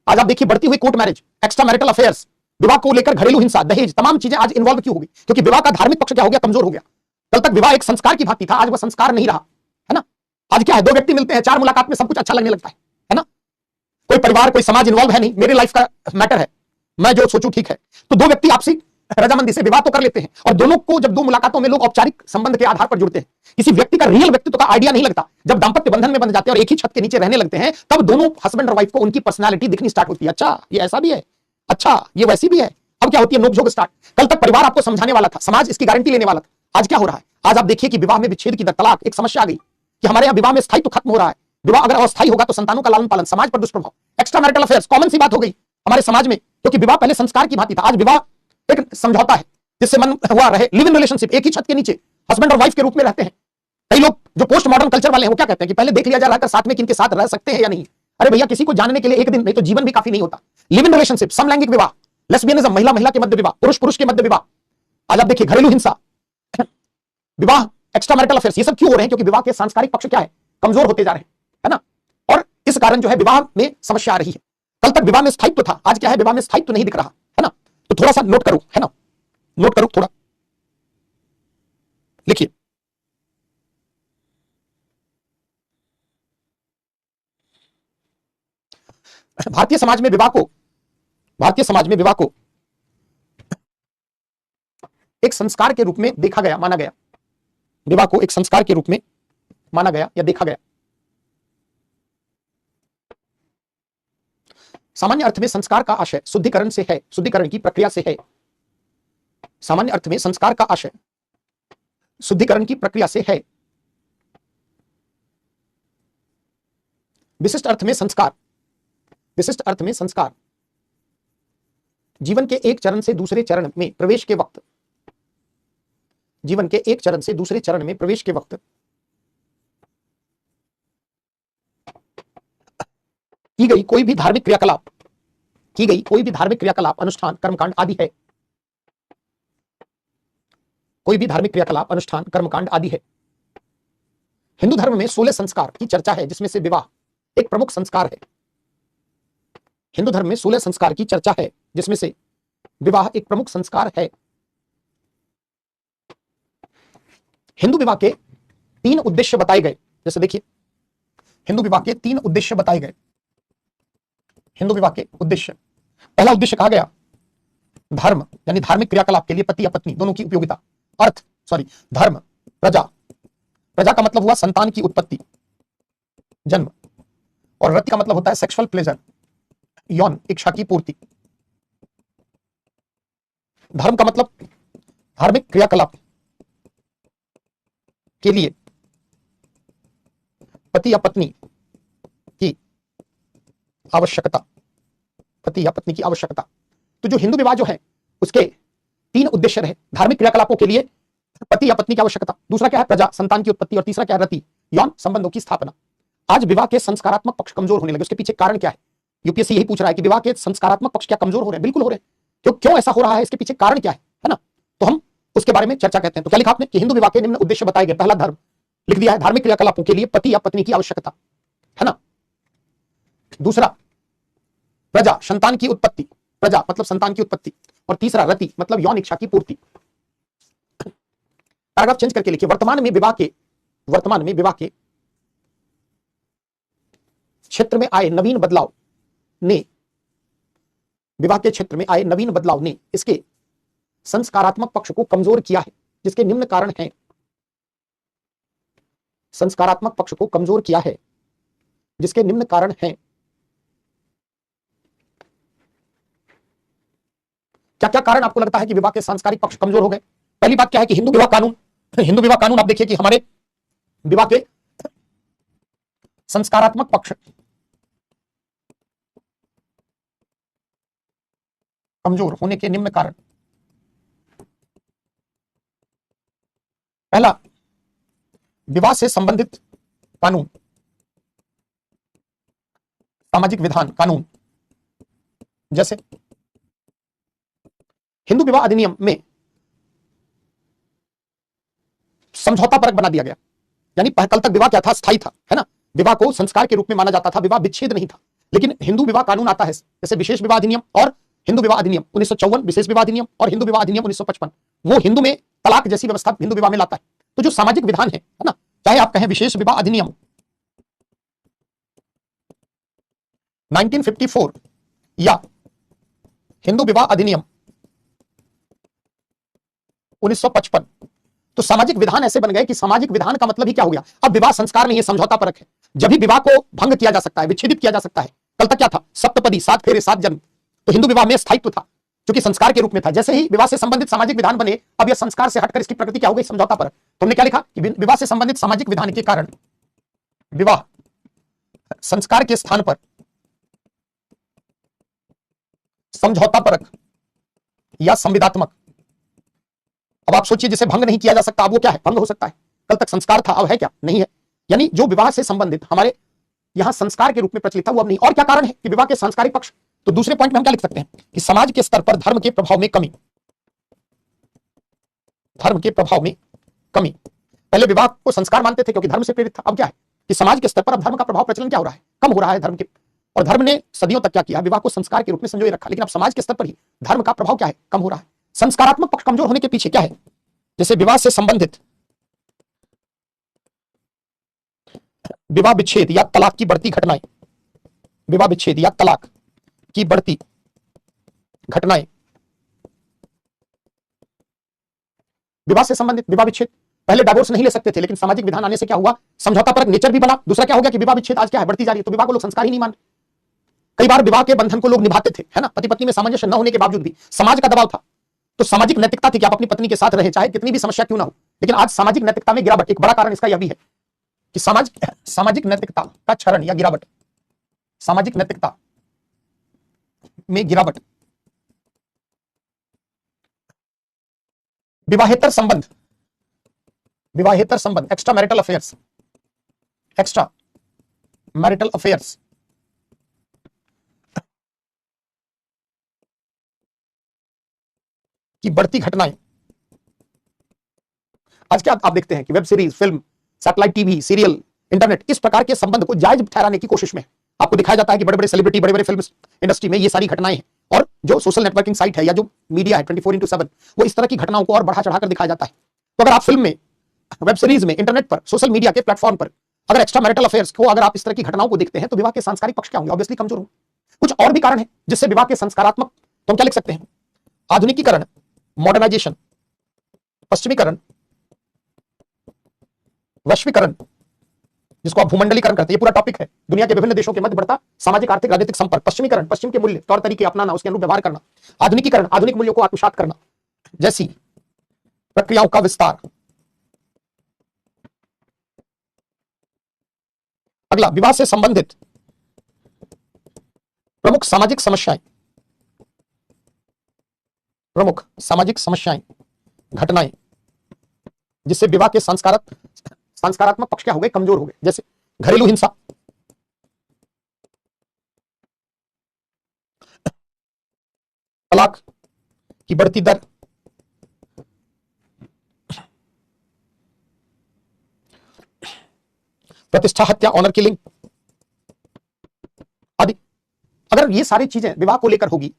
आज आप देखिए बढ़ती हुई court marriage, extra marital affairs, विवाह को लेकर घरेलू हिंसा, दहेज, तमाम चीजें आज इन्वॉल्व क्यों हो गई? क्योंकि विवाह का धार्मिक पक्ष क्या हो गया, कमजोर हो गया। कल तक विवाह एक संस्कार की भांति था, आज वह संस्कार नहीं रहा, है ना। आज क्या है, दो व्यक्ति मिलते हैं, 4 मुलाकात में सब कुछ अच्छा लगने लगता है ना। कोई परिवार, कोई समाज इन्वॉल्व है नहीं, मेरी लाइफ का मैटर है, मैं जो सोचूं ठीक है। तो दो व्यक्ति आपसी रजामंदी से विवाह तो कर लेते हैं, और दोनों को जब 2 मुलाकातों में लोग औपचारिक संबंध के आधार पर जुड़ते हैं, किसी व्यक्ति का रियल व्यक्तित्व का आइडिया नहीं लगता। जब दाम्पत्य बंधन में बंध जाते हैं और एक ही छत के नीचे रहने लगते हैं, तब दोनों हस्बैंड और वाइफ को उनकी पर्सनैलिटी दिखनी स्टार्ट होती है। अच्छा ये ऐसा भी है, अच्छा ये वैसी भी है। अब क्या होती है, नोकझोंक स्टार्ट। कल तक परिवार आपको समझाने वाला था, समाज इसकी गारंटी लेने वाला था। आज क्या हो रहा है, आज आप देखिए कि विवाह में विच्छेद की दर, तलाक एक समस्या आ गई कि हमारे यहाँ विवाह में स्थायित्व खत्म हो रहा है। विवाह अगर अस्थायी होगा तो संतानों का लालन पालन, समाज पर दुष्प्रभाव, एक्स्ट्रा मैरिटल अफेयर्स कॉमन सी बात हो गई हमारे समाज में, क्योंकि विवाह पहले संस्कार की भांति था, आज विवाह एक समझौता है जिससे मन हुआ रहे, लिव इन रिलेशनशिप, एक ही छत के नीचे हस्बैंड और वाइफ के रूप में रहते हैं। कई लोग जो पोस्ट मॉडर्न कल्चर वाले हैं वो क्या कहते हैं कि पहले देख लिया जा रहा है साथ में किनके साथ रह सकते हैं या नहीं। अरे भैया, किसी को जानने के लिए एक दिन नहीं तो जीवन भी काफी नहीं होता। लिव इन रिलेशनशिप, समलैंगिक विवाह, लेस्बियनिज्म, महिला महिला के मध्य विवाह, पुरुष पुरुष के मध्य विवाह, आज आप देखिए घरेलू हिंसा, विवाह, एक्स्ट्रा मैरिटल अफेयर्स, ये सब क्यों हो रहे हैं? क्योंकि विवाह के सांस्कारिक पक्ष क्या है, कमजोर होते जा रहे हैं, है ना। और इस कारण जो है विवाह में समस्या आ रही है। कल तक विवाह में स्थायित्व था, आज क्या है, विवाह में स्थायित्व नहीं दिख रहा, है ना। तो थोड़ा सा नोट करो, है ना, नोट करो, थोड़ा लिखिए। भारतीय समाज में विवाह को एक संस्कार के रूप में देखा गया, माना गया। विवाह को एक संस्कार के रूप में माना गया या देखा गया। सामान्य अर्थ में संस्कार का आशय शुद्धिकरण से है, शुद्धिकरण की प्रक्रिया से है। सामान्य अर्थ में संस्कार का आशय शुद्धिकरण की प्रक्रिया से है। विशिष्ट अर्थ में संस्कार जीवन के एक चरण से दूसरे चरण में प्रवेश के वक्त, जीवन के एक चरण से दूसरे चरण में प्रवेश के वक्त की गई कोई भी धार्मिक क्रियाकलाप, अनुष्ठान, कर्मकांड आदि है। कोई भी धार्मिक क्रियाकलाप, अनुष्ठान, कर्मकांड आदि है। हिंदू धर्म में 16 संस्कार की चर्चा है, जिसमें से विवाह एक प्रमुख संस्कार है। हिंदू धर्म में 16 संस्कार की चर्चा है, जिसमें से विवाह एक प्रमुख संस्कार है। हिंदू विवाह के 3 उद्देश्य बताए गए। जैसे देखिए, हिंदू विवाह के 3 उद्देश्य बताए गए। हिंदू विवाह के उद्देश्य, पहला उद्देश्य कहा गया धर्म, यानी धार्मिक क्रियाकलाप के लिए पति या पत्नी दोनों की उपयोगिता। धर्म, प्रजा का मतलब हुआ संतान की उत्पत्ति, जन्म, और रति का मतलब होता है सेक्सुअल प्लेजर, यौन इच्छा की पूर्ति। धर्म का मतलब धार्मिक क्रियाकलाप के लिए पति या पत्नी की आवश्यकता, तो जो हिंदू विवाह जो है उसके 3 उद्देश्य रहे। धार्मिक क्रियाकलापों के लिए पति या पत्नी की आवश्यकता, दूसरा क्या है, प्रजा, संतान की उत्पत्ति, और तीसरा क्या है, रति, यौन संबंधों की स्थापना। आज विवाह के संस्कारात्मक पक्ष कमजोर होने लगे, उसके पीछे कारण क्या है? यूपीएससी यही पूछ रहा है कि विवाह के संस्कारात्मक पक्ष क्या कमजोर हो रहे हैं? बिल्कुल हो रहे हैं। क्यों ऐसा हो रहा है, इसके पीछे कारण क्या है ना। तो हम उसके बारे में चर्चा करते हैं। तो क्या लिखा आपने कि हिंदू विवाह के निम्न उद्देश्य बताए गए। पहला धर्म लिख दिया है, धार्मिक क्रियाकलापों के लिए पति या पत्नी की आवश्यकता, है ना। दूसरा प्रजा, संतान की उत्पत्ति, प्रजा मतलब संतान की उत्पत्ति, और तीसरा रति मतलब यौन इच्छा की पूर्ति। पैराग्राफ चेंज करके लिखिए, वर्तमान में विवाह के क्षेत्र में आए नवीन बदलाव ने इसके संस्कारात्मक पक्ष को कमजोर किया है, जिसके निम्न कारण हैं। संस्कारात्मक पक्ष को कमजोर किया है, जिसके निम्न कारण हैं। क्या क्या कारण आपको लगता है कि विवाह के सांस्कारिक पक्ष कमजोर हो गए? पहली बात क्या है कि हिंदू विवाह कानून आप देखिए कि हमारे विवाह के संस्कारात्मक पक्ष कमजोर होने के निम्न कारण। पहला, विवाह से संबंधित कानून, सामाजिक विधान कानून, जैसे हिंदू विवाह अधिनियम में समझौता परक बना दिया गया, यानी कल तक विवाह क्या था, स्थायी था, है ना, विवाह को संस्कार के रूप में माना जाता था, विवाह विच्छेद नहीं था। लेकिन हिंदू विवाह कानून आता है, जैसे विशेष विवाह अधिनियम और हिंदू विवाह अधिनियम 1954, विशेष विवाह अधिनियम और हिंदू विवाह अधिनियम 1955, वो हिंदू में तलाक जैसी व्यवस्था हिंदू विवाह में लाता है। तो जो सामाजिक विधान है ना, चाहे आप कहें विशेष विवाह अधिनियम 1954 या हिंदू विवाह अधिनियम 1955, तो सामाजिक विधान ऐसे बन गए कि सामाजिक विधान का मतलब ही क्या हो गया, अब विवाह संस्कार नहीं है, समझौता परक है। जब भी विवाह को भंग किया जा सकता है, विच्छेदित किया जा सकता है। कल तक क्या था, सप्तपदी, 7 फेरे 7 जन्म, तो हिंदू विवाह में स्थायित्व था, क्योंकि संस्कार के रूप में था। जैसे ही विवाह से संबंधित सामाजिक विधान बने, अब यह संस्कार से हटकर इसकी प्रकृति क्या हो गई, समझौता परक। तुमने क्या लिखा कि विवाह से संबंधित सामाजिक विधान के कारण विवाह संस्कार के स्थान पर समझौता परक या संविदात्मक। अब आप सोचिए, जिसे भंग नहीं किया जा सकता, अब वो क्या है, भंग हो सकता है। कल तक संस्कार था, अब है क्या, नहीं है। यानी जो विवाह से संबंधित हमारे यहां संस्कार के रूप में प्रचलित था, वो अब नहीं। और क्या कारण है कि विवाह के सांस्कारिक पक्ष, तो दूसरे पॉइंट में हम क्या लिख सकते हैं कि समाज के स्तर पर धर्म के प्रभाव में कमी, धर्म के प्रभाव में कमी। पहले विवाह को संस्कार मानते थे क्योंकि धर्म से प्रेरित था, अब क्या है कि समाज के स्तर पर अब धर्म का प्रभाव प्रचलन क्या हो रहा है, कम हो रहा है धर्म के। और धर्म ने सदियों तक क्या किया, विवाह को संस्कार के रूप में संजोए रखा, लेकिन अब समाज के स्तर पर ही धर्म का प्रभाव क्या है, कम हो रहा है। संस्कारात्मक पक्ष कमजोर होने के पीछे क्या है, जैसे विवाह से संबंधित विवाह विच्छेद या तलाक की बढ़ती घटनाएं, विवाह विच्छेद या तलाक की बढ़ती घटनाएं, विवाह से संबंधित विवाह विच्छेद। पहले डाइवोर्स नहीं ले सकते थे, लेकिन सामाजिक विधान आने से क्या हुआ, समझौता परक नेचर भी बना। दूसरा क्या हो गया कि विवाह विच्छेद आज क्या है, बढ़ती जा रही है, तो विवाह को लोग संस्कार ही नहीं मान। कई बार विवाह के बंधन को लोग निभाते थे, है ना, पति पत्नी में सामंजस्य न होने के बावजूद भी समाज का दबाव था, तो सामाजिक नैतिकता थी कि आप अपनी पत्नी के साथ रहे, चाहे कितनी भी समस्या क्यों ना हो। लेकिन आज सामाजिक नैतिकता में गिरावट, एक बड़ा कारण इसका यह भी है कि सामाजिक नैतिकता का क्षरण या गिरावट, सामाजिक नैतिकता में गिरावट। विवाहेतर संबंध, विवाहेतर संबंध, extra marital affairs, extra marital affairs की बढ़ती घटनाएं। आज क्या आप देखते हैं कि web series, film, satellite TV, serial, internet, इस प्रकार के संबंध को जायज ठहराने की कोशिश में आपको दिखाया जाता है कि बड़े बड़े सेलिब्रिटी, बड़े बड़े फिल्म इंडस्ट्री में ये सारी घटनाएं हैं। और जो सोशल नेटवर्किंग साइट है या जो मीडिया है 24/7, वो इस तरह की घटनाओं को और बढ़ा चढ़ाकर दिखाया जाता है। तो अगर आप फिल्म में, वेब सीरीज में, इंटरनेट पर, सोशल मीडिया के प्लेटफॉर्म पर अगर एक्स्ट्रा मैरिटल अफेयर्स को, अगर आप इस तरह की घटनाओं को देखते हैं, तो विवाह के सांस्कारिक पक्ष क्या होंगे, ऑब्वियसली कमजोर होंगे। कुछ और भी कारण है जिससे विवाह के संस्कारात्मक, तो हम क्या लिख सकते हैं, आधुनिकीकरण, मॉडर्नाइजेशन, पश्चिमीकरण, वैश्वीकरण, जिसको आप भूमंडलीकरण करते हैं, ये पूरा टॉपिक है। दुनिया के विभिन्न देशों के मध्य बढ़ता सामाजिक, आर्थिक, राजनीतिक संपर्क, पश्चिमीकरण, पश्चिम के मूल्य, तौर तरीके अपनाना, उसके अनुरूप व्यवहार करना, आधुनिकीकरण, आधुनिक मूल्यों को आत्मसात करना जैसी प्रक्रियाओं का विस्तार। अगला, विवाह से संबंधित प्रमुख सामाजिक समस्याएं, प्रमुख सामाजिक समस्याएं, घटनाएं, जिससे विवाह के संस्कारात्मक पक्ष क्या हो गए, कमजोर हो गए। जैसे घरेलू हिंसा, तलाक की बढ़ती दर, प्रतिष्ठा हत्या, ऑनर किलिंग आदि। अगर ये सारी चीजें विवाह को लेकर होगी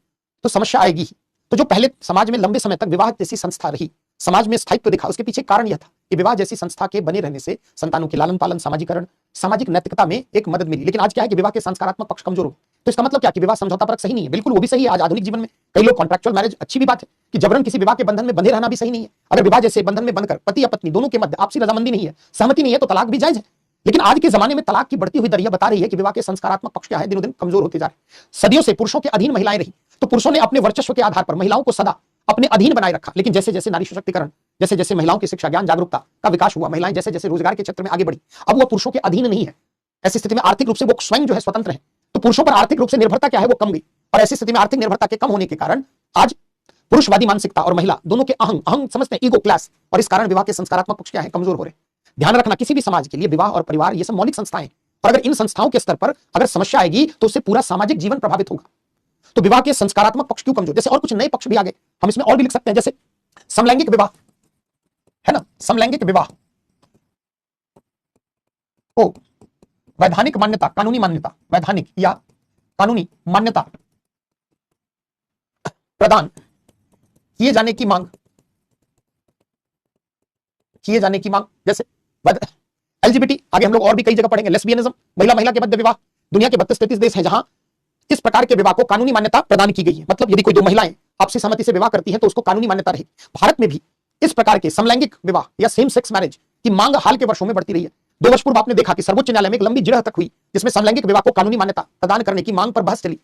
तो समस्या आएगी ही। तो जो पहले समाज में लंबे समय तक विवाह जैसी संस्था रही, समाज में स्थायित्व दिखा, उसके पीछे कारण यह था कि विवाह जैसी संस्था के बने रहने से संतानों के लालन पालन, सामाजिकरण, सामाजिक नैतिकता में एक मदद मिली। लेकिन आज क्या है कि विवाह के संस्कारात्मक पक्ष कमजोर हो। तो इसका मतलब क्या कि विवाह समझौता परक सही नहीं है? बिल्कुल वो भी सही है। आज आधुनिक जीवन में कई लोग कॉन्ट्रैक्चुअल मैरिज, अच्छी भी बात है कि जबरन किसी विवाह के बंधन में बंधे रहना भी सही नहीं है। अगर विवाह जैसे बंधन में बनकर पति या पत्नी दोनों के मध्य आपसी रजामंदी नहीं है, सहमति नहीं है, तो तलाक भी जायज है। लेकिन आज के जमाने में तलाक की बढ़ती हुई दर यह बता रही है कि विवाह के संस्कारात्मक पक्ष क्या है, दिनों दिन कमजोर होते जा रहे हैं। सदियों से पुरुषों के अधीन महिलाएं रही, तो पुरुषों ने अपने वर्चस्व के आधार पर महिलाओं को सदा अपने अधीन बनाए रखा। लेकिन जैसे जैसे नारी सशक्तिकरण, जैसे जैसे महिलाओं की शिक्षा, ज्ञान, जागरूकता का विकास हुआ, महिलाएं जैसे जैसे रोजगार के क्षेत्र में आगे बढ़ी, अब वो पुरुषों के अधीन नहीं है। ऐसी स्थिति में आर्थिक रूप से वो स्वयं जो है स्वतंत्र है, तो पुरुषों पर आर्थिक रूप से निर्भरता क्या है, वो कम गई। और ऐसी स्थिति में आर्थिक निर्भरता के कम होने के कारण आज पुरुषवादी मानसिकता और महिला दोनों के अहंग समझते हैं, ईगो क्लास, और इस कारण विवाह के संस्कारात्मक पक्ष क्या है, कमजोर हो रहे। ध्यान रखना, किसी भी समाज के लिए विवाह और परिवार ये सब मौलिक संस्थाएं हैं, और अगर इन संस्थाओं के स्तर पर अगर समस्या आएगी तो उससे पूरा सामाजिक जीवन प्रभावित होगा। तो विवाह के संस्कारात्मक पक्ष क्यों कमजोर, जैसे और कुछ नए पक्ष भी आ गए, हम इसमें और भी लिख सकते हैं, जैसे समलैंगिक विवाह है ना, समलैंगिक विवाह को वैधानिक मान्यता, कानूनी मान्यता, वैधानिक या कानूनी मान्यता प्रदान किए जाने की मांग, जैसे एलजीबीटी, आगे हम लोग और भी कई जगह पढ़ेंगे, लेस्बियनिज्म, महिला महिला के मध्य विवाह। दुनिया के 32-33 देश हैं जहां इस प्रकार के विवाह को कानूनी मान्यता प्रदान की गई है। मतलब यदि कोई दो महिलाएं आपसी सहमति से विवाह करती हैं तो उसको कानूनी मान्यता रहेगी। भारत में भी इस प्रकार के समलैंगिक विवाह या सेम सेक्स मैरिज की मांग हाल के वर्षों में बढ़ती रही है। 2 वर्ष पूर्व आपने देखा कि सर्वोच्च न्यायालय में एक लंबी जिरह तक हुई जिसमें समलैंगिक विवाह को कानूनी मान्यता प्रदान करने की मांग पर बहस चली।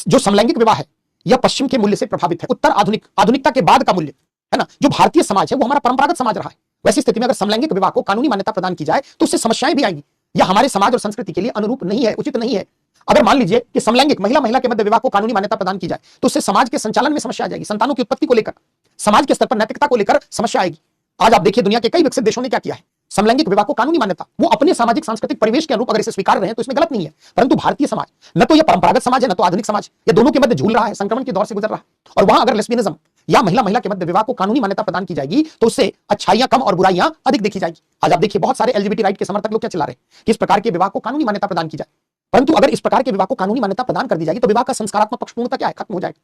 जो समलैंगिक विवाह है यह पश्चिम के मूल्य से प्रभावित है, उत्तर आधुनिकता के बाद का मूल्य है ना। जो भारतीय समाज है वो हमारा परंपरागत समाज रहा है। वैसी स्थिति में अगर समलैंगिक विवाह को कानूनी मान्यता प्रदान की जाए तो उससे समस्याएं भी आएंगी, यह हमारे समाज और संस्कृति के लिए अनुरूप नहीं है, उचित नहीं है। अगर मान लीजिए कि समलैंगिक महिला महिला के मध्य विवाह को कानूनी मान्यता प्रदान की जाए तो उससे समाज के संचालन में समस्या आ जाएगी, संतानों की उत्पत्ति को लेकर, समाज के स्तर पर नैतिकता को लेकर समस्या आएगी। आज आप देखिए दुनिया के कई विकसित देशों ने क्या किया है, समलैंगिक विवाह को कानूनी मान्यता, वो अपने सामाजिक सांस्कृतिक परिवेश के अनुरूप अगर इसे स्वीकार रहे हैं तो इसमें गलत नहीं है। परंतु भारतीय समाज न तो यह परंपरागत समाज है न तो आधुनिक समाज, ये दोनों के मध्य झूल रहा है, संक्रमण के दौर से गुजर रहा है। और वहां अगर लेस्बियनिज्म या महिला महिला के मध्य विवाह को कानूनी मान्यता प्रदान की जाएगी तो उससे अच्छाइयां कम और बुराइयां अधिक देखी जाएगी। आज आप देखिए बहुत सारे एलजीबीटी राइट के समर्थक लोग क्या चिल्ला रहे हैं कि इस प्रकार के विवाह को कानूनी मान्यता प्रदान की जाए। परंतु अगर इस प्रकार के विवाह को कानूनी मान्यता प्रदान कर दी जाएगी तो विवाह का संस्कारात्मक पक्ष पूर्णतः क्या है, खत्म हो जाएगा।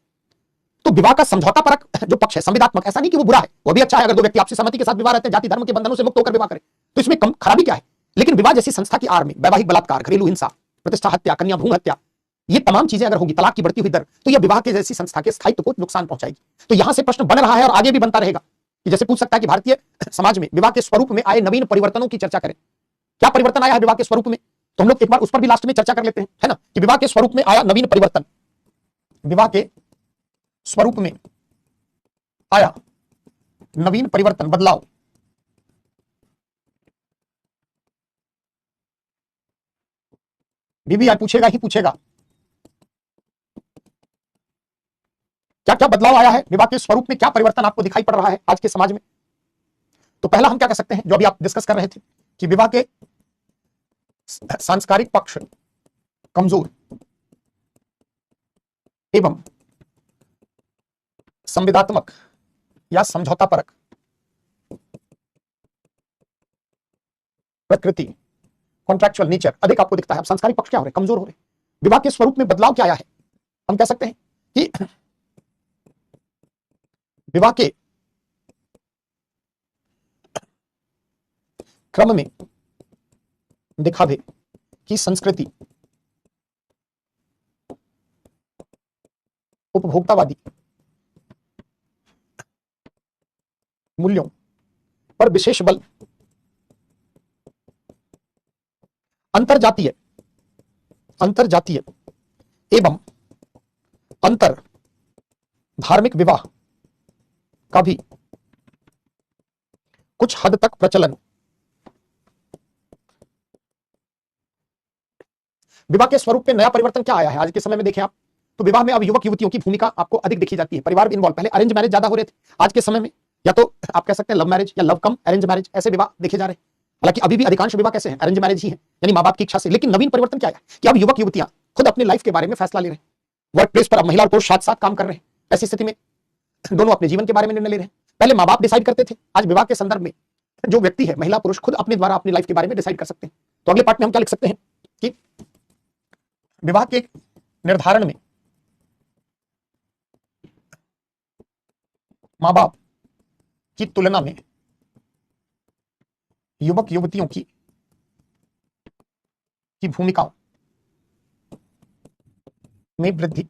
तो विवाह का समझौता परक जो पक्ष है, संविदात्मक, ऐसा नहीं कि वो बुरा है, वो भी अच्छा है। अगर दो व्यक्ति आपसी सहमति के साथ विवाह रहते हैं, जाति धर्म के बंधनों से मुक्त होकर विवाह करें तो इसमें खराबी क्या है। लेकिन विवाह जैसी संस्था की आड़ में वैवाहिक बलात्कार, घरेलू हिंसा, प्रतिष्ठा हत्या, कन्या भ्रूण हत्या, ये तमाम चीजें अगर होगी, तलाक की बढ़ती हुई दर, तो यह विवाह के जैसी संस्था के स्थायित्व को नुकसान पहुंचाएगी। तो यहां से प्रश्न बन रहा है और आगे भी बनता रहेगा कि जैसे पूछ सकता है कि भारतीय समाज में विवाह के स्वरूप में आए नवीन परिवर्तनों की चर्चा करें, क्या परिवर्तन आया है विवाह के स्वरूप में, तो हम लोग एक बार उस पर भी लास्ट में चर्चा कर लेते हैं, है ना, कि विवाह के स्वरूप में आया नवीन परिवर्तन, विवाह के स्वरूप में आया नवीन परिवर्तन, बदलाव। बीबी पूछेगा ही पूछेगा क्या क्या बदलाव आया है विवाह के स्वरूप में, क्या परिवर्तन आपको दिखाई पड़ रहा है आज के समाज में। तो पहला हम क्या कर सकते हैं, जो अभी आप डिस्कस कर रहे थे कि विवाह के सांस्कारिक पक्ष कमजोर एवं संविदात्मक या समझौता परक प्रकृति, कॉन्ट्रैक्चुअल नेचर अधिक आपको दिखता है। अब सांस्कारिक पक्ष क्या हो रहे, कमजोर हो रहे। विवाह के स्वरूप में बदलाव क्या आया है, हम कह सकते हैं कि विवाह के क्रम में दिखावे की संस्कृति उपभोक्तावादी मूल्यों पर विशेष बल, अंतरजातीय एवं अंतर धार्मिक विवाह का भी कुछ हद तक प्रचलन। विवाह के स्वरूप में नया परिवर्तन क्या आया है आज के समय में देखें आप, तो विवाह में अब युवक युवतियों की भूमिका आपको अधिक दिखी जाती है, परिवार भी इन्वॉल्व। पहले अरेंज मैरिज ज्यादा हो रहे थे, आज के समय में या तो आप कह सकते हैं लव मैरिज या लव कम अरेंज मैरिज, ऐसे विवाह देखे जा रहे हैं। हालांकि अभी भी अधिकांश विवाह कैसे हैं, अरेंज मैरिज ही है, यानी मां बाप की इच्छा से। लेकिन नवीन परिवर्तन क्या है कि अब युवक युवतियां खुद अपनी लाइफ के बारे में फैसला ले रहे हैं, वर्क प्लेस पर अब महिला और पुरुष साथ साथ काम कर रहे हैं। ऐसी स्थिति में दोनों अपने जीवन के बारे में निर्णय ले रहे हैं। पहले मां बाप डिसाइड करते थे, आज विवाह के संदर्भ में जो व्यक्ति है, महिला पुरुष, खुद अपने द्वारा अपनी लाइफ के बारे में डिसाइड कर सकते हैं। तो अगले पार्ट में हम क्या लिख सकते हैं कि विवाह के निर्धारण में मां बाप की तुलना में युवक युवतियों की भूमिकाओं में वृद्धि।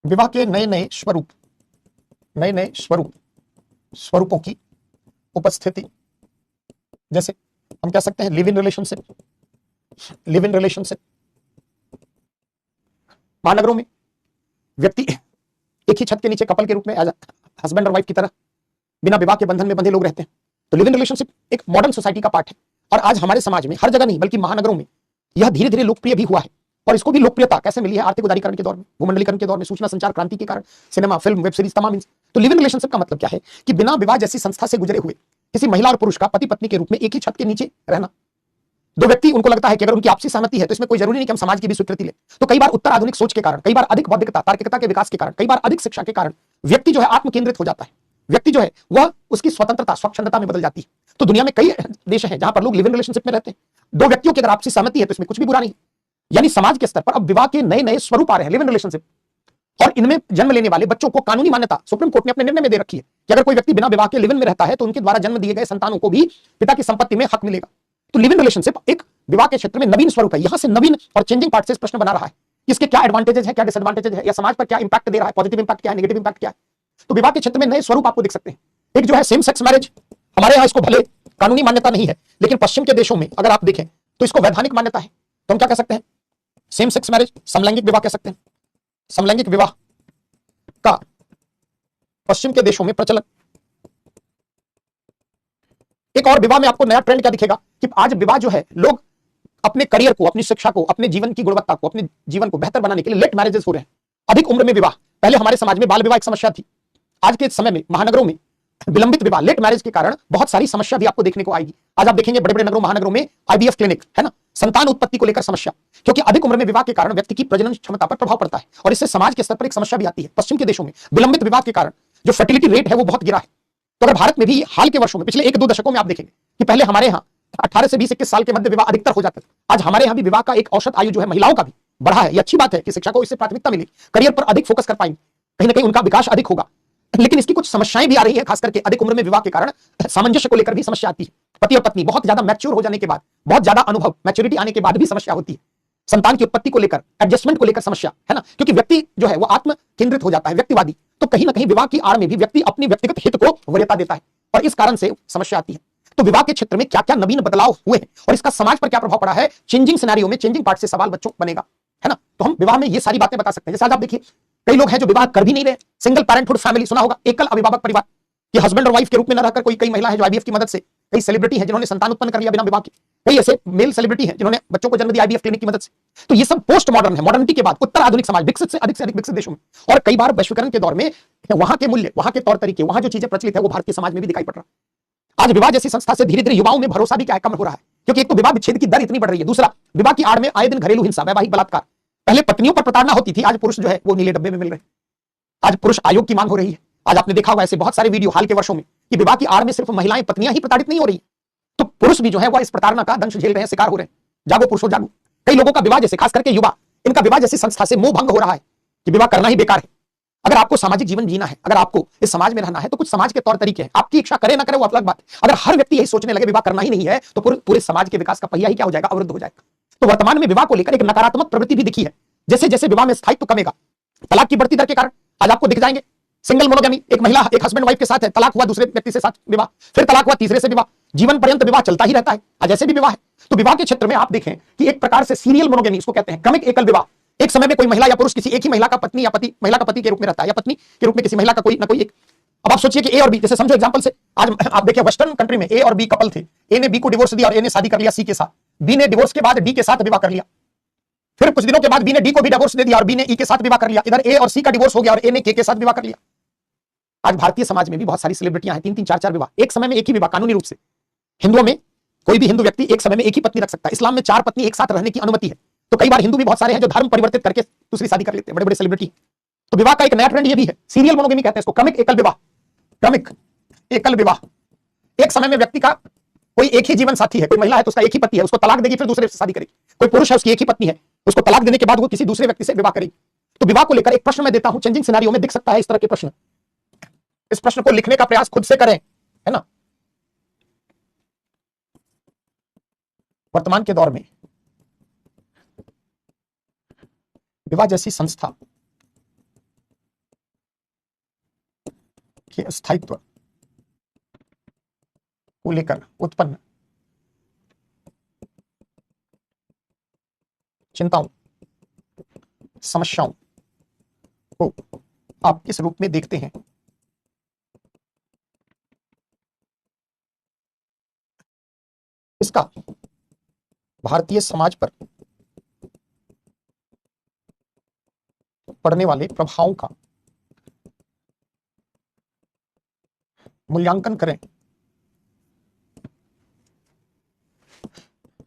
विवाह के नए नए स्वरूपों की उपस्थिति, जैसे हम कह सकते हैं लिव इन रिलेशनशिप। महानगरों में व्यक्ति एक ही छत के नीचे कपल के रूप में हस्बैंड और वाइफ की तरह बिना विवाह के बंधन में बंधे लोग रहते हैं। तो लिव इन रिलेशनशिप एक मॉडर्न सोसाइटी का पार्ट है और आज हमारे समाज में हर जगह नहीं बल्कि महानगरों में यह धीरे धीरे लोकप्रिय भी हुआ है। और इसको भी लोकप्रियता कैसे मिली है, आर्थिक उदारीकरण के दौर में, भूमंडलीकरण के दौर में, सूचना संचार क्रांति के कारण, सिनेमा, फिल्म, वेब सीरीज, तमाम तो लिव इन रिलेशनशिप का मतलब क्या है कि बिना विवाह जैसी संस्था से गुजरे हुए किसी महिला और पुरुष का पति पत्नी के रूप में एक ही छत के नीचे रहना। दो व्यक्ति, उनको लगता है कि अगर उनकी आपसी सहमति है तो इसमें कोई जरूरी नहीं कि हम समाज की भी स्वीकृति ले। तो कई बार उत्तर आधुनिक सोच के कारण, कई बार अधिक बौद्धिकता तार्किकता के विकास के कारण, कई बार अधिक शिक्षा के कारण व्यक्ति जो है आत्म केंद्रित हो जाता है। व्यक्ति जो है वह उसकी स्वतंत्रता स्वच्छंदता में बदल जाती है। तो दुनिया में कई देश हैं जहां पर लोग लिव इन रिलेशनशिप में रहते हैं। दो व्यक्तियों की अगर आपसी सहमति है तो इसमें कुछ भी बुरा नहीं। यानी समाज के स्तर पर अब विवाह के नए नए स्वरूप आ रहे हैं, लिव इन रिलेशनशिप, और इनमें जन्म लेने वाले बच्चों को कानूनी मान्यता सुप्रीम कोर्ट ने अपने निर्णय में दे रखी है कि अगर कोई व्यक्ति बिना विवाह के लिव इन में रहता है तो उनके द्वारा जन्म दिए गए संतानों को भी पिता की संपत्ति में हक मिलेगा। तो लिव इन रिलेशनशिप एक विवाह के क्षेत्र में नवीन स्वरूप है। यहां से नवीन और चेंजिंग पार्ट से प्रश्न बना रहा है कि इसके क्या एडवांटेजेस है, क्या डिसएडवांटेजेस है, या समाज पर क्या इंपैक्ट दे रहा है, पॉजिटिव इंपैक्ट क्या है, नेगेटिव इंपैक्ट क्या है। तो विवाह के क्षेत्र में नए स्वरूप आपको दिख सकते हैं। एक जो है सेम सेक्स मैरिज, हमारे यहाँ इसको भले कानूनी मान्यता नहीं है, लेकिन पश्चिम के देशों में अगर आप देखें तो इसको वैधानिक मान्यता है। तो हम क्या कह सकते हैं, सेम सेक्स मैरिज, समलैंगिक विवाह कह सकते हैं। समलैंगिक विवाह का पश्चिम के देशों में प्रचलन। एक और विवाह में आपको नया ट्रेंड क्या दिखेगा कि आज विवाह जो है, लोग अपने करियर को, अपनी शिक्षा को, अपने जीवन की गुणवत्ता को, अपने जीवन को बेहतर बनाने के लिए लेट मैरिजेस हो रहे हैं, अधिक उम्र में विवाह। पहले हमारे समाज में बाल विवाह एक समस्या थी। आज के समय में महानगरों में विलंबित विवाह, लेट मैरिज के कारण बहुत सारी समस्या भी आपको देखने को आएगी। आज आप देखेंगे बड़े बड़े नगरों, महानगरों में आईवीएफ क्लिनिक है ना, संतान उत्पत्ति को लेकर समस्या, क्योंकि अधिक उम्र में विवाह के कारण व्यक्ति की प्रजनन क्षमता पर प्रभाव पड़ता है और इससे समाज के स्तर पर एक समस्या भी आती है। पश्चिम के देशों में विलंबित विवाह के कारण जो फर्टिलिटी रेट है वो बहुत गिरा है। तो अगर भारत में भी हाल के वर्षों में, पिछले 1-2 दशकों में आप देखेंगे कि पहले हमारे यहाँ 18 से 20-21 साल के मध्य विवाह अधिकतर हो जाते थे। आज हमारे यहाँ भी विवाह का एक औसत आयु जो है महिलाओं का भी बढ़ा है। ये अच्छी बात है कि शिक्षा को इससे प्राथमिकता मिलेगी, करियर पर अधिक फोकस कर पाएंगे, कहीं ना कहीं उनका विकास अधिक होगा। लेकिन इसकी कुछ समस्याएं भी आ रही है, खास करके अधिक उम्र में विवाह के कारण सामंजस्य को लेकर भी समस्या आती है। पति और पत्नी बहुत ज्यादा मैच्योर हो जाने के बाद, बहुत ज्यादा अनुभव, मैच्योरिटी आने के बाद भी समस्या होती है। संतान की उत्पत्ति को लेकर, एडजस्टमेंट को लेकर समस्या है ना, क्योंकि व्यक्ति जो है वो आत्म केंद्रित हो जाता है, व्यक्तिवादी। तो कहीं ना कहीं विवाह की आड़ में भी व्यक्ति अपनी व्यक्तिगत हित को वरीयता देता है और इस कारण से समस्या आती है। तो विवाह के क्षेत्र में क्या क्या नवीन बदलाव हुए हैं और इसका समाज पर क्या प्रभाव पड़ा है, चेंजिंग सिनेरियो में, चेंजिंग पार्ट से सवाल बच्चों बनेगा, है ना। तो हम विवाह में ये सारी बातें बता सकते हैं। जैसे आज आप देखिए कई लोग हैं जो विवाह कर भी नहीं रहे, सिंगल पेरेंटहुड फैमिली सुना होगा, एकल अभिभावक परिवार, ये हस्बैंड और वाइफ के रूप में न रहकर कोई, कई महिला है जो आईवीएफ की मदद से, कई सेलिब्रिटी है जिन्होंने संतान उत्पन्न कर लिया बिना विवाह के, कई ऐसे मेल सेलिब्रिटी हैं जिन्होंने बच्चों को जन्म दिया आईवीएफ क्लिनिक की मदद से। तो ये सब पोस्ट मॉडर्न है, मॉडर्निटी के बाद उत्तर आधुनिक समाज, विकसित से अधिक विकसित देशों में, और कई बार वैश्वीकरण के दौर में वहां के मूल्य, वहां के तौर तरीके, वहां जो चीजें प्रचलित है वो भारतीय समाज में भी दिखाई पड़ रहा है। आज विवाह जैसी संस्था से धीरे धीरे युवाओं में भरोसा भी क्या है, कम हो रहा है, क्योंकि एक तो विवाह विच्छेद की दर इतनी बढ़ रही है, दूसरा विवाह की आड़ में आए दिन घरेलू हिंसा, वैवाहिक बलात्कार। पहले पत्नियों पर प्रताड़ना होती थी, आज पुरुष जो है वो नीले डब्बे में मिल रहे हैं। आज पुरुष आयोग की मांग हो रही है। आज आपने देखा होगा ऐसे बहुत सारे वीडियो हाल के वर्षों में कि विवाह की आड़ में सिर्फ महिलाएं, पत्नियां ही प्रताड़ित नहीं हो रही, तो पुरुष भी जो है वह इस प्रताड़ना का दंश झेल रहे हैं, शिकार हो रहे हैं। जागो पुरुषों जागो। कई लोगों का विवाह जैसे, खास करके युवा, इनका विवाह जैसी संस्था से मोह भंग हो रहा है कि विवाह करना ही बेकार है। अगर आपको सामाजिक जीवन जीना है, अगर आपको इस समाज में रहना है, तो कुछ समाज के तौर तरीके हैं। आपकी इच्छा करे ना करे वो अलग बात। अगर हर व्यक्ति यही सोचने लगे विवाह करना ही नहीं है, तो पूरे समाज के विकास का पहिया ही क्या हो जाएगा, अवरुद्ध हो जाएगा। तो वर्तमान में विवाह को लेकर एक नकारात्मक प्रवृत्ति भी दिखी है। जैसे जैसे विवाह में स्थायित्व कमेगा, तलाक की बढ़ती दर के कारण आज आपको दिख जाएंगे सिंगल मोनोगेमी, एक महिला एक हस्बैंड वाइफ के साथ है, तलाक हुआ दूसरे व्यक्ति से साथ विवाह, फिर तलाक हुआ तीसरे से विवाह, जीवन पर्यंत विवाह चलता ही रहता है। आज ऐसे भी विवाह है। तो विवाह के क्षेत्र में आप देखें कि एक प्रकार से सीरियल मोनोगेमी इसको कहते हैं, क्रमिक एकल विवाह। एक समय में कोई महिला या पुरुष किसी एक ही महिला का पत्नी या पति, महिला का पति के रूप में रहता है, या पत्नी के रूप में किसी महिला का कोई ना कोई एक। अब आप सोचिए कि ए और बी, जैसे समझो एग्जांपल से, आज आप देखिए वेस्टर्न कंट्री में ए और बी कपल थे, ए ने बी को डिवोर्स दिया और ए ने शादी कर लिया सी के साथ, बी ने डिवोर्स के बाद डी के साथ विवाह कर लिया, फिर कुछ दिनों के बाद बी ने डी को भी डिवोर्स दे दिया और बी ने ई के साथ विवाह कर लिया। इधर ए और सी का डिवोर्स हो गया और ए ने के साथ विवाह कर लिया। आज भारतीय समाज में भी बहुत सारी सेलिब्रिटियां हैं, 3-3, 4-4 विवाह, एक समय में एक ही विवाह कानूनी रूप से। हिंदुओं में कोई भी हिंदू व्यक्ति एक समय में एक ही पत्नी रख सकता है। इस्लाम में 4 पत्नी एक साथ रहने की अनुमति है। तो कई बार हिंदू भी बहुत सारे हैं जो धर्म परिवर्तित करके दूसरी शादी कर लेते हैं, बड़े बड़े सेलिब्रिटी। तो विवाह का एक नया ट्रेंड ये भी है, सीरियल मोनोगेमी कहते हैं इसको, क्रमिक एकल विवाह। क्रमिक एकल विवाह, एक समय में व्यक्ति का कोई एक ही जीवन साथी है, कोई महिला है तो उसका एक ही पति है, उसको तलाक देगी फिर दूसरे से शादी करेगी। कोई पुरुष है उसकी एक ही पत्नी है, उसको तलाक देने के बाद वो किसी दूसरे व्यक्ति से विवाह करेगी। तो विवाह को लेकर एक प्रश्न मैं देता हूं, चेंजिंग सिनेरियो में दिख सकता है इस तरह के प्रश्न। इस प्रश्न को लिखने का प्रयास खुद से करें, है ना। वर्तमान के दौर में विवाह जैसी संस्था के स्थायित्व को लेकर उत्पन्न चिंताओं, समस्याओं को आप किस रूप में देखते हैं? इसका भारतीय समाज पर पड़ने वाले प्रभावों का मूल्यांकन करें।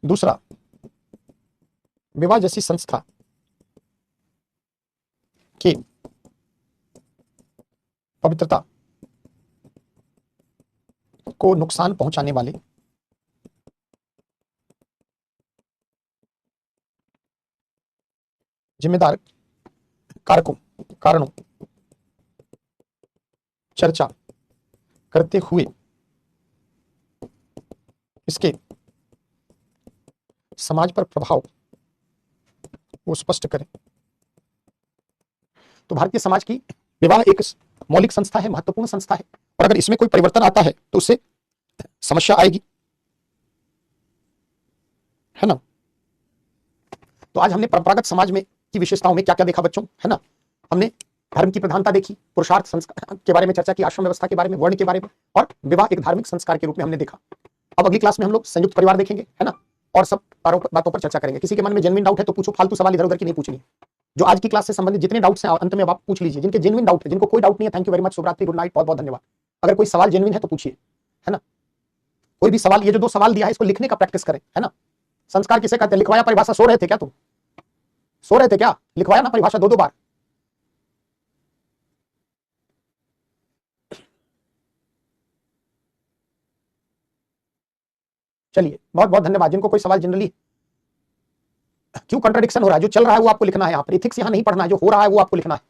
दूसरा, विवाह जैसी संस्था की पवित्रता को नुकसान पहुंचाने वाले जिम्मेदार कारणों चर्चा करते हुए इसके समाज पर प्रभाव को स्पष्ट करें। तो भारतीय समाज की विवाह एक मौलिक संस्था है, महत्वपूर्ण संस्था है, और अगर इसमें कोई परिवर्तन आता है तो उससे समस्या आएगी, है ना। तो आज हमने परंपरागत समाज में की विशेषताओं में क्या क्या देखा बच्चों, है ना। हमने धर्म की प्रधानता देखी, पुरुषार्थ संस्कार के बारे में चर्चा की, आश्रम व्यवस्था के बारे में, वर्ण के बारे में, और विवाह एक धार्मिक संस्कार के रूप में हमने देखा। अब अगली क्लास में हम लोग संयुक्त परिवार देखेंगे, है ना, और सब बातों पर चर्चा करेंगे। किसी के मन में जेन्युइन डाउट है तो पूछो, फालतू सवाल इधर उधर की नहीं पूछनी। जो आज की क्लास से संबंधित जितने डाउट्स हैं अंत में आप पूछ लीजिए, जिनके जेन्युइन डाउट है, जिनको कोई डाउट नहीं है, थैंक यू वेरी मच, शुभरात्रि, गुड नाइट, बहुत बहुत धन्यवाद। अगर कोई सवाल जेन्युइन है तो पूछिए, है ना। कोई भी सवाल, ये जो 2 सवाल दिया है इसको लिखने का प्रैक्टिस करें, है ना। संस्कार किसे कहते हैं? लिखवाया परिभाषा। सो रहे थे क्या तुम? सो रहे थे क्या? लिखवाया ना परिभाषा 2-2 बार। चलिए, बहुत बहुत धन्यवाद। जिनको कोई सवाल जनरली, क्यों कंट्राडिक्शन हो रहा है? जो चल रहा है वो आपको लिखना है, यहाँ पर इथिक्स यहाँ नहीं पढ़ना है, जो हो रहा है वो आपको लिखना है।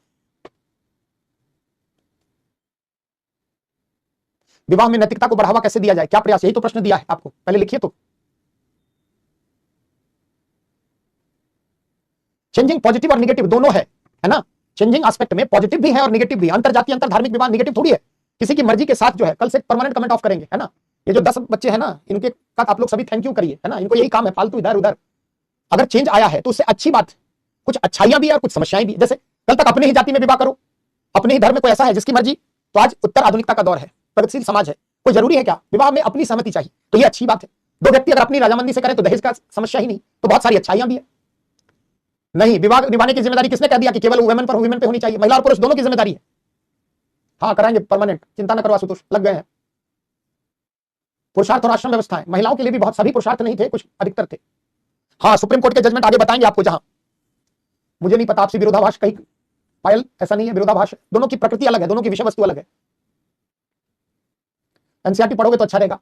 विवाह में नैतिकता को बढ़ावा कैसे दिया जाए, क्या प्रयास, यही तो प्रश्न दिया है आपको, पहले लिखिए। तो चेंजिंग पॉजिटिव और नेगेटिव दोनों है ना। चेंजिंग एस्पेक्ट में पॉजिटिव भी है और नेगेटिव भी। अंतर जाति अंतर धार्मिक विवाह नेगेटिव थोड़ी है, किसी की मर्जी के साथ जो है। कल से परमानेंट कमेंट ऑफ करेंगे, है ना। ये जो 10 बच्चे हैं ना, इनके साथ आप लोग सभी थैंक यू करिए, है ना। इनको यही काम है, फालतू इधर उधर। अगर चेंज आया है तो उससे अच्छी बात, कुछ अच्छाइयां भी है और कुछ समस्याएं भी। जैसे कल तक अपने ही जाति में विवाह करो, अपने ही धर्म में कोई ऐसा है जिसकी मर्जी, तो आज उत्तर आधुनिकता का दौर है, प्रगतिशील समाज है, कोई जरूरी है क्या? विवाह में अपनी सहमति चाहिए, तो ये अच्छी बात है। 2 व्यक्ति अगर अपनी रजामंदी से करें तो दहेज का समस्या ही नहीं, तो बहुत सारी अच्छाइयां भी है। नहीं, विवाह निभाने की जिम्मेदारी किसने कह दिया कि केवल वुमेन पर वुमेन पे होनी चाहिए? महिला और पुरुष दोनों की जिम्मेदारी है। हाँ, कराएंगे परमानेंट, चिंता न करो आशुतोष, लग गए हैं। पुरुषार्थ और आश्रम व्यवस्थाएं महिलाओं के लिए भी बहुत, सभी पुरुषार्थ नहीं थे, कुछ अधिकतर थे। हाँ, सुप्रीम कोर्ट के जजमेंट आगे बताएंगे आपको। जहां मुझे नहीं पता, आपसे विरोधाभास कहीं पायल, ऐसा नहीं है विरोधाभास, दोनों की प्रकृति अलग है, दोनों की विषय वस्तु अलग है। एनसीईआरटी पढ़ोगे तो अच्छा रहेगा।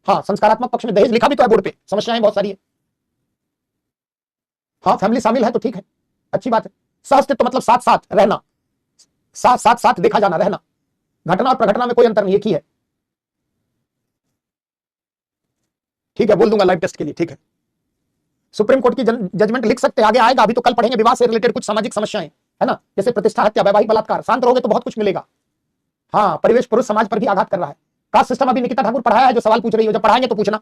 हाँ, संस्कारात्मक पक्ष में दहेज लिखा भी तो है बोर्ड पे, समस्याएं बहुत सारी है। हाँ, फैमिली शामिल है तो ठीक है, अच्छी बात है। सहअस्तित्व मतलब साथ साथ रहना, साथ साथ साथ देखा जाना, रहना। घटना और प्रघटना में कोई अंतर नहीं, एक ही है। ठीक है, बोल दूंगा लाइव टेस्ट के लिए, ठीक है। सुप्रीम कोर्ट की जजमेंट लिख सकते हैं, आगे आएगा, अभी तो कल पढ़ेंगे विवाह से रिलेटेड कुछ सामाजिक समस्याएं, है ना, जैसे प्रतिष्ठा हत्या, वैवाहिक बलात्कार। शांत रहोगे तो बहुत कुछ मिलेगा। हाँ, परिवेश पुरुष समाज पर भी आघात कर रहा है। कास्ट सिस्टम अभी निकिता ठाकुर पढ़ाया है, जो सवाल पूछ रही हो, जब पढ़ाएंगे तो पूछना।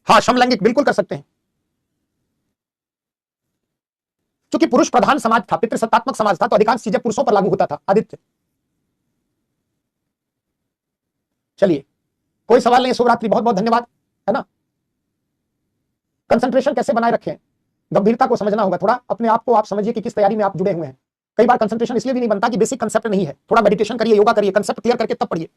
हाँ, समलैंगिक बिल्कुल कर सकते हैं, क्योंकि पुरुष प्रधान समाज था, पितृसत्तात्मक समाज था, तो अधिकांश चीजें पुरुषों पर लागू होता था। आदित्य, चलिए, कोई सवाल नहीं, शुभरात्रि, बहुत बहुत धन्यवाद, है ना। कंसंट्रेशन कैसे बनाए रखें, गंभीरता को समझना होगा थोड़ा, अपने आप को आप समझिए कि किस तैयारी में आप जुड़े हुए हैं। कई बार कंसंट्रेशन इसलिए भी नहीं बनता कि बेसिक कंसेप्ट नहीं है। थोड़ा मेडिटेशन करिए, योगा करिए, कंसेप्ट क्लियर करके तब पढ़िए।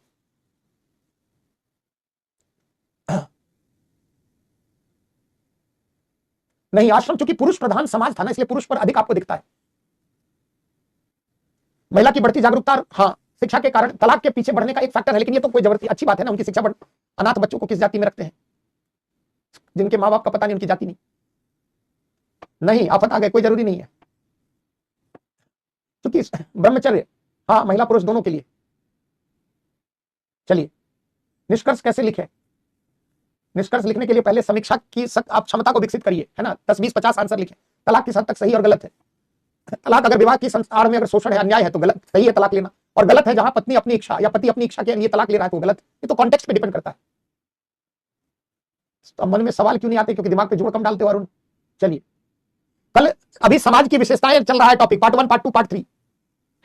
नहीं, आश्रम चूंकि पुरुष प्रधान समाज था ना, इसलिए पुरुष पर अधिक आपको दिखता है। महिला की बढ़ती जागरूकता, हाँ, शिक्षा के कारण तलाक के पीछे बढ़ने का एक फैक्टर है, लेकिन ये तो कोई जबरदस्ती, अच्छी बात है ना, उनकी शिक्षा बढ़। अनाथ बच्चों को किस जाति में रखते हैं, जिनके माँ बाप का पता नहीं, उनकी जाति नहीं। नहीं, आफत आ गए, कोई जरूरी नहीं है, क्योंकि ब्रह्मचर्य, हाँ, महिला पुरुष दोनों के लिए। चलिए, निष्कर्ष कैसे लिखे? निष्कर्ष लिखने के लिए पहले समीक्षा की आप क्षमता को विकसित करिए, है ना। 10, 20, 50 आंसर लिखें। तलाक किस हद तक सही और गलत है? तलाक अगर विवाह की आड़ में अगर शोषण है, अन्याय है तो गलत, सही है तलाक लेना, और गलत है जहां पत्नी अपनी इच्छा या पति अपनी इच्छा के लिए तलाक ले रहा है तो गलत। ये तो कॉन्टेक्स्ट पे डिपेंड करता है। तो मन में सवाल क्यों नहीं आते? क्योंकि दिमाग पे जोर कम डालते हो अरुण। चलिए, कल अभी समाज की विशेषताएं चल रहा है टॉपिक, पार्ट 1, पार्ट 2, पार्ट 3,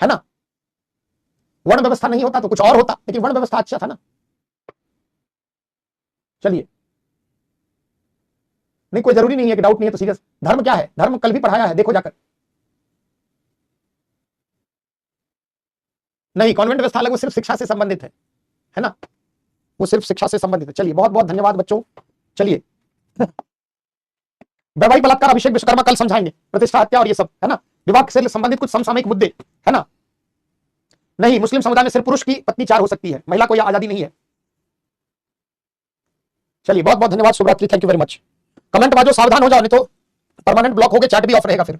है ना। वर्ण व्यवस्था नहीं होता तो कुछ और होता, लेकिन वर्ण व्यवस्था अच्छा था ना। चलिए, नहीं, कोई जरूरी नहीं है कि डाउट नहीं है तो सीरियस। धर्म क्या है? धर्म कल भी पढ़ाया है, देखो जाकर। नहीं, कॉन्वेंट व्यवस्था अलग, वो सिर्फ शिक्षा से संबंधित है ना। वो सिर्फ शिक्षा से संबंधित है। चलिए बहुत बहुत धन्यवाद बच्चों। चलिए वैवाहिक बलात्कार, अभिषेक विश्वकर्मा कल समझाएंगे, प्रतिष्ठा हत्या और ये सब, है ना, विवाह से संबंधित कुछ समसामयिक मुद्दे, है ना। नहीं, मुस्लिम समुदाय में सिर्फ पुरुष की पत्नी 4 हो सकती है, महिला को यह आजादी नहीं है। चलिए बहुत बहुत धन्यवाद, शुभ रात्रि, thank you very much. Comment बाजो, सावधान हो जाओ नहीं तो परमानेंट ब्लॉक हो गए, चैट भी ऑफ रहेगा फिर।